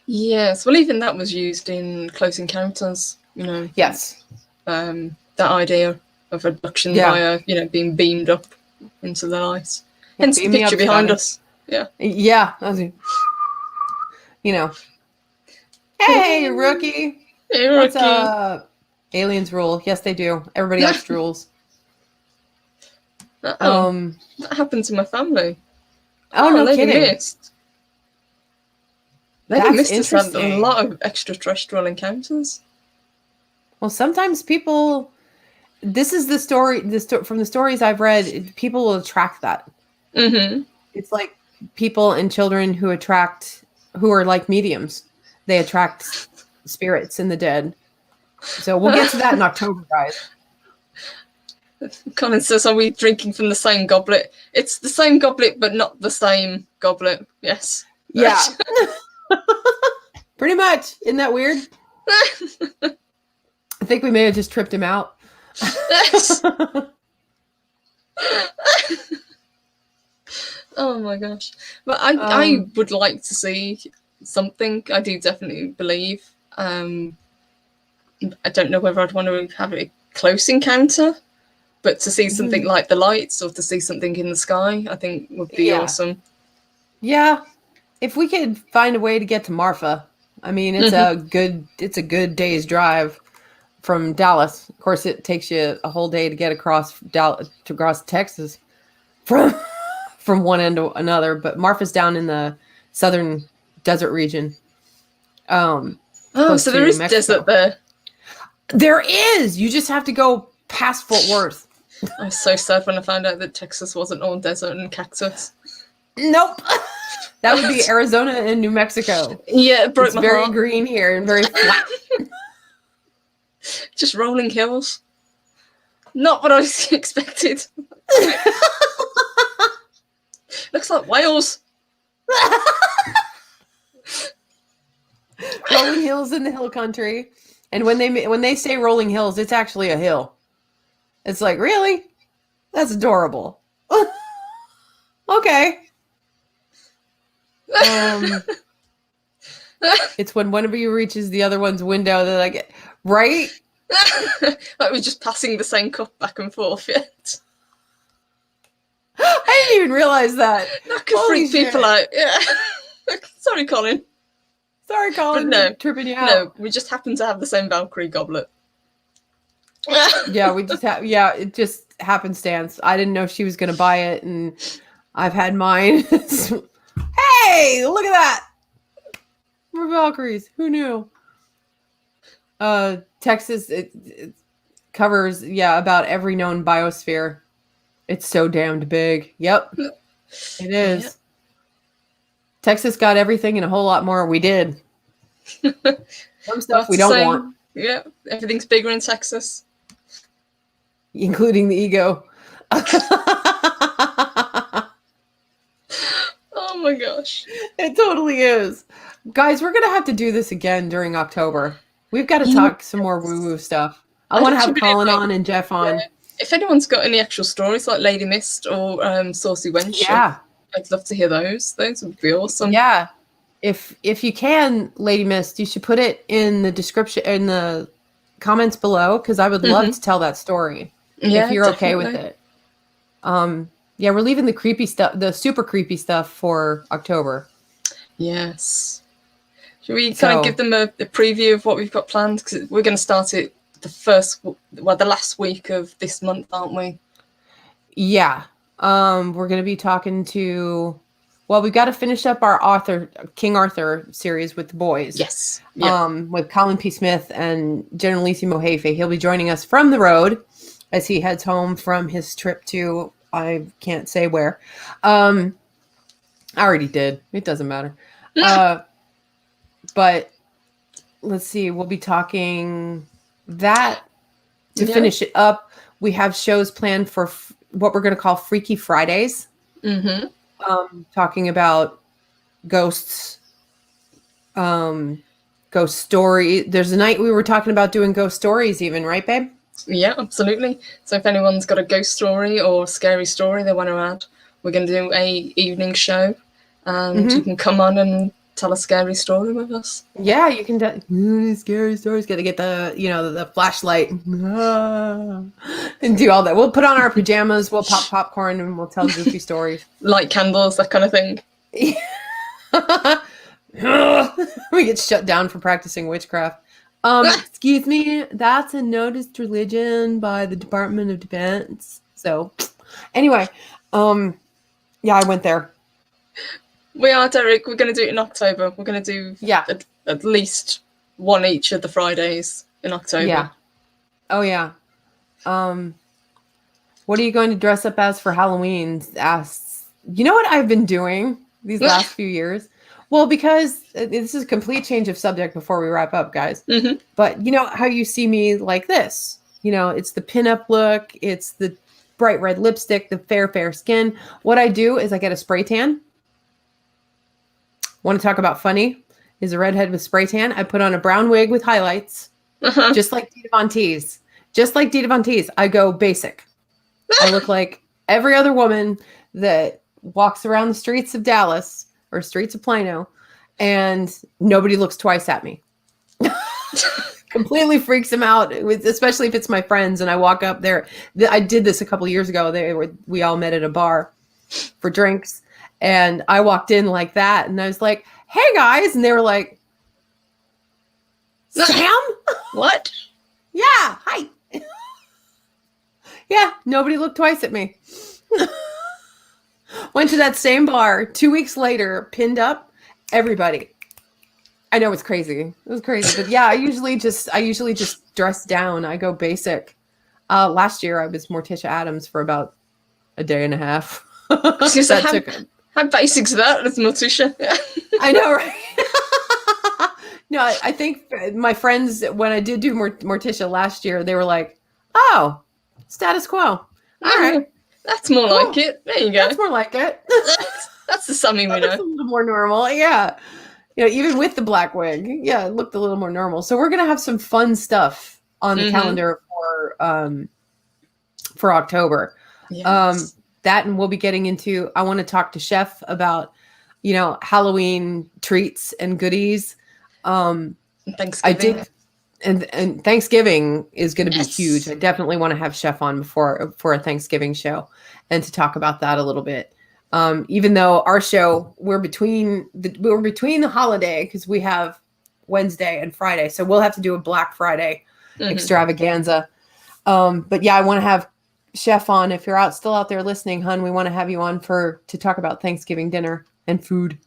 Yes. Well, even that was used in Close Encounters, Yes. That idea of abduction via, being beamed up into the light. Hence the picture behind us. Yeah. Yeah. Hey, rookie. Hey, What's rookie. up? Aliens rule. Yes, they do. Everybody else rules. That happened to my family. Oh, no kidding. Lady Mistress had a lot of extraterrestrial encounters. Well, sometimes people... This is the story... From the stories I've read, people will attract that. Mm-hmm. It's like people and children who are like mediums. They attract spirits and the dead. So we'll get to that in October, guys. Colin says, are we drinking from the same goblet? It's the same goblet, but not the same goblet. Yes. Yeah. Pretty much. Isn't that weird? I think we may have just tripped him out. Oh my gosh. But I would like to see something. I do definitely believe. I don't know whether I'd want to have a close encounter, but to see something like the lights or to see something in the sky, I think would be awesome. Yeah. If we could find a way to get to Marfa, I mean, it's a good day's drive from Dallas. Of course, it takes you a whole day to get across Texas from one end to another. But Marfa's down in the southern desert region. Oh, close so there to is Mexico. desert there. There is. You just have to go past Fort Worth. I was so sad when I found out that Texas wasn't all desert and cactus. Nope. That would be Arizona and New Mexico. Yeah, it broke It's my very heart. green here and very flat. Just rolling hills. Not what I was expected. Looks like Wales. Rolling hills in the hill country. And when they say rolling hills, it's actually a hill. It's like, really? That's adorable. Okay. It's when one of you reaches the other one's window that I get, right? Like we're just passing the same cup back and forth yet. I didn't even realize that. That could Holy freak people shit. out. Yeah. Sorry, Colin. Sorry, Colin. But no, for tripping you out. No, we just happen to have the same Valkyrie goblet. Yeah, we just have. Yeah, it just happenstance. I didn't know she was going to buy it, and I've had mine. Hey, look at that! We're Valkyries. Who knew? Texas it covers about every known biosphere. It's so damned big. Yep, it is. Yep. Texas got everything and a whole lot more. We did. Some stuff we don't want. Yeah, everything's bigger in Texas, including the ego. Oh my gosh. It totally is. Guys, we're going to have to do this again during October. We've got to talk some more woo-woo stuff. I want to have Colin on and Jeff on. Yeah. If anyone's got any actual stories like Lady Mist or Saucy Wench, I'd love to hear those. Those would be awesome. Yeah. If you can, Lady Mist, you should put it in the description, in the comments below, because I would love to tell that story. Yeah, if you're okay with it. Yeah, we're leaving the creepy stuff, the super creepy stuff for October. Yes. Should we kind of give them a preview of what we've got planned? Because we're going to start it the last week of this month, aren't we? Yeah. We're going to be talking to, we've got to finish up our King Arthur series with the boys. Yes. Yep. With Colin P. Smith and Generalissimo Hefe. He'll be joining us from the road as he heads home from his trip to, I can't say where. I already did. It doesn't matter. But let's see. We'll be talking that to finish it up. We have shows planned for what we're going to call Freaky Fridays. Talking about ghosts, ghost story. There's a night we were talking about doing ghost stories even, right, babe? Yeah, absolutely. So if anyone's got a ghost story or scary story they want to add, we're going to do a evening show, and you can come on and tell a scary story with us. Yeah, you can do scary stories. Got to get the flashlight and do all that. We'll put on our pajamas, we'll pop popcorn, and we'll tell goofy stories. Light candles, that kind of thing. We get shut down for practicing witchcraft. Excuse me, that's a noticed religion by the Department of Defense. So, anyway, yeah, I went there. We are, Derek. We're going to do it in October. We're going to do at least one each of the Fridays in October. Yeah. Oh, yeah. What are you going to dress up as for Halloween? You know what I've been doing these last few years? Well, because this is a complete change of subject before we wrap up, guys. But you know how you see me like this? It's the pinup look. It's the bright red lipstick, the fair skin. What I do is I get a spray tan. Want to talk about funny? Is a redhead with spray tan. I put on a brown wig with highlights, just like Tina Von Teese. just like Dita Von Teese, I go basic. I look like every other woman that walks around the streets of Dallas or streets of Plano, and nobody looks twice at me. Completely freaks them out, especially if it's my friends and I walk up there. I did this a couple years ago. We all met at a bar for drinks, and I walked in like that, and I was like, "Hey guys," and they were like, "Sam, What? yeah, hi." Yeah, nobody looked twice at me. Went to that same bar 2 weeks later, pinned up, everybody. I know it's crazy. It was crazy, but yeah, I usually just dress down. I go basic. Last year I was Morticia Addams for about a day and a half. How basic's that? That's Morticia. I know, right? No, I think my friends, when I did do Morticia last year, they were like, "Oh, status quo. All right, That's more Cool. like it. There you go. That's more like it." That's the Sammy we That's a know. little more normal. Yeah. Even with the black wig. Yeah, it looked a little more normal. So we're going to have some fun stuff on the calendar for October. Yes. That, and we'll be getting into, I want to talk to Chef about, Halloween treats and goodies. Thanksgiving. I did. And Thanksgiving is going to be huge. I definitely want to have Chef on for a Thanksgiving show and to talk about that a little bit. Even though our show, we're between the holiday because we have Wednesday and Friday, so we'll have to do a Black Friday extravaganza. But yeah, I want to have Chef on. If you're still out there listening, hun, we want to have you on to talk about Thanksgiving dinner and food.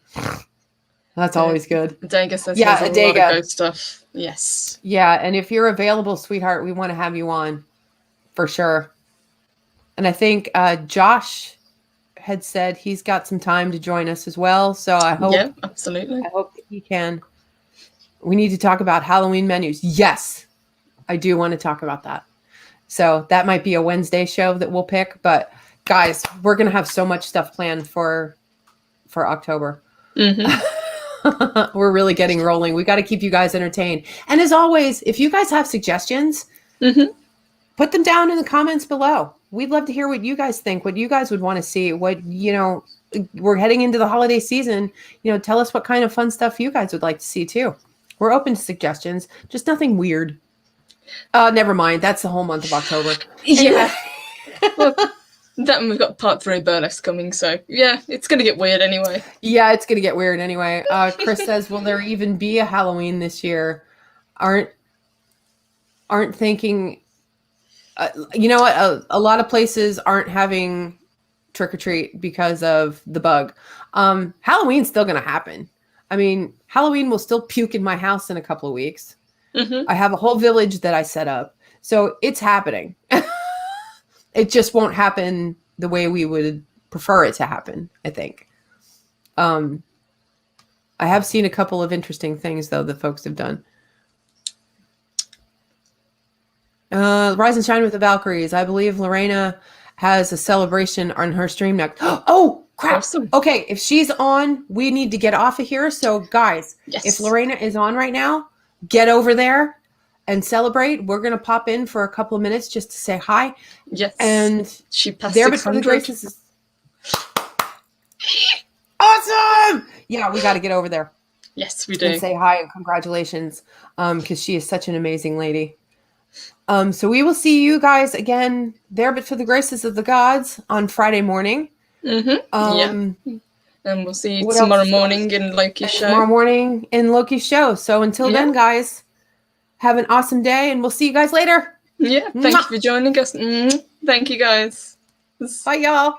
That's always good. Adega says Yeah, there's a lot Adega. of good stuff. Yes. Yeah, and if you're available, sweetheart, we want to have you on for sure. And I think Josh had said he's got some time to join us as well. So I hope, Yeah, absolutely. I hope that he can. We need to talk about Halloween menus. Yes, I do want to talk about that. So that might be a Wednesday show that we'll pick. But guys, we're gonna have so much stuff planned for October. We're really getting rolling. We got to keep you guys entertained. And as always, if you guys have suggestions, put them down in the comments below. We'd love to hear what you guys think, what you guys would want to see, we're heading into the holiday season. Tell us what kind of fun stuff you guys would like to see too. We're open to suggestions, just nothing weird. Never mind. That's the whole month of October. Yeah. Well, then we've got part 3 burlesque coming, so yeah, it's going to get weird anyway. Yeah, it's going to get weird anyway. Chris says, will there even be a Halloween this year? Aren't thinking... you know what? A lot of places aren't having trick or treat because of the bug. Halloween's still going to happen. I mean, Halloween will still puke in my house in a couple of weeks. I have a whole village that I set up. So it's happening. It just won't happen the way we would prefer it to happen, I think. I have seen a couple of interesting things, though, that folks have done. Rise and Shine with the Valkyries. I believe Lorena has a celebration on her stream next. Oh, crap. Awesome. Okay, if she's on, we need to get off of here. So, guys, Yes. if Lorena is on right now, get over there and celebrate. We're going to pop in for a couple of minutes just to say hi. Yes. And she passed there, but for the 600. graces is awesome. Yeah, we got to get over there Yes, we do. and say hi and congratulations, because she is such an amazing lady. So we will see you guys again there, but for the graces of the gods on Friday morning. Yeah. And we'll see you what tomorrow else? morning in Loki's show. Tomorrow morning in Loki's show. So until then, guys, have an awesome day, and we'll see you guys later. Yeah, thank you for joining us. Thank you, guys. Bye, y'all.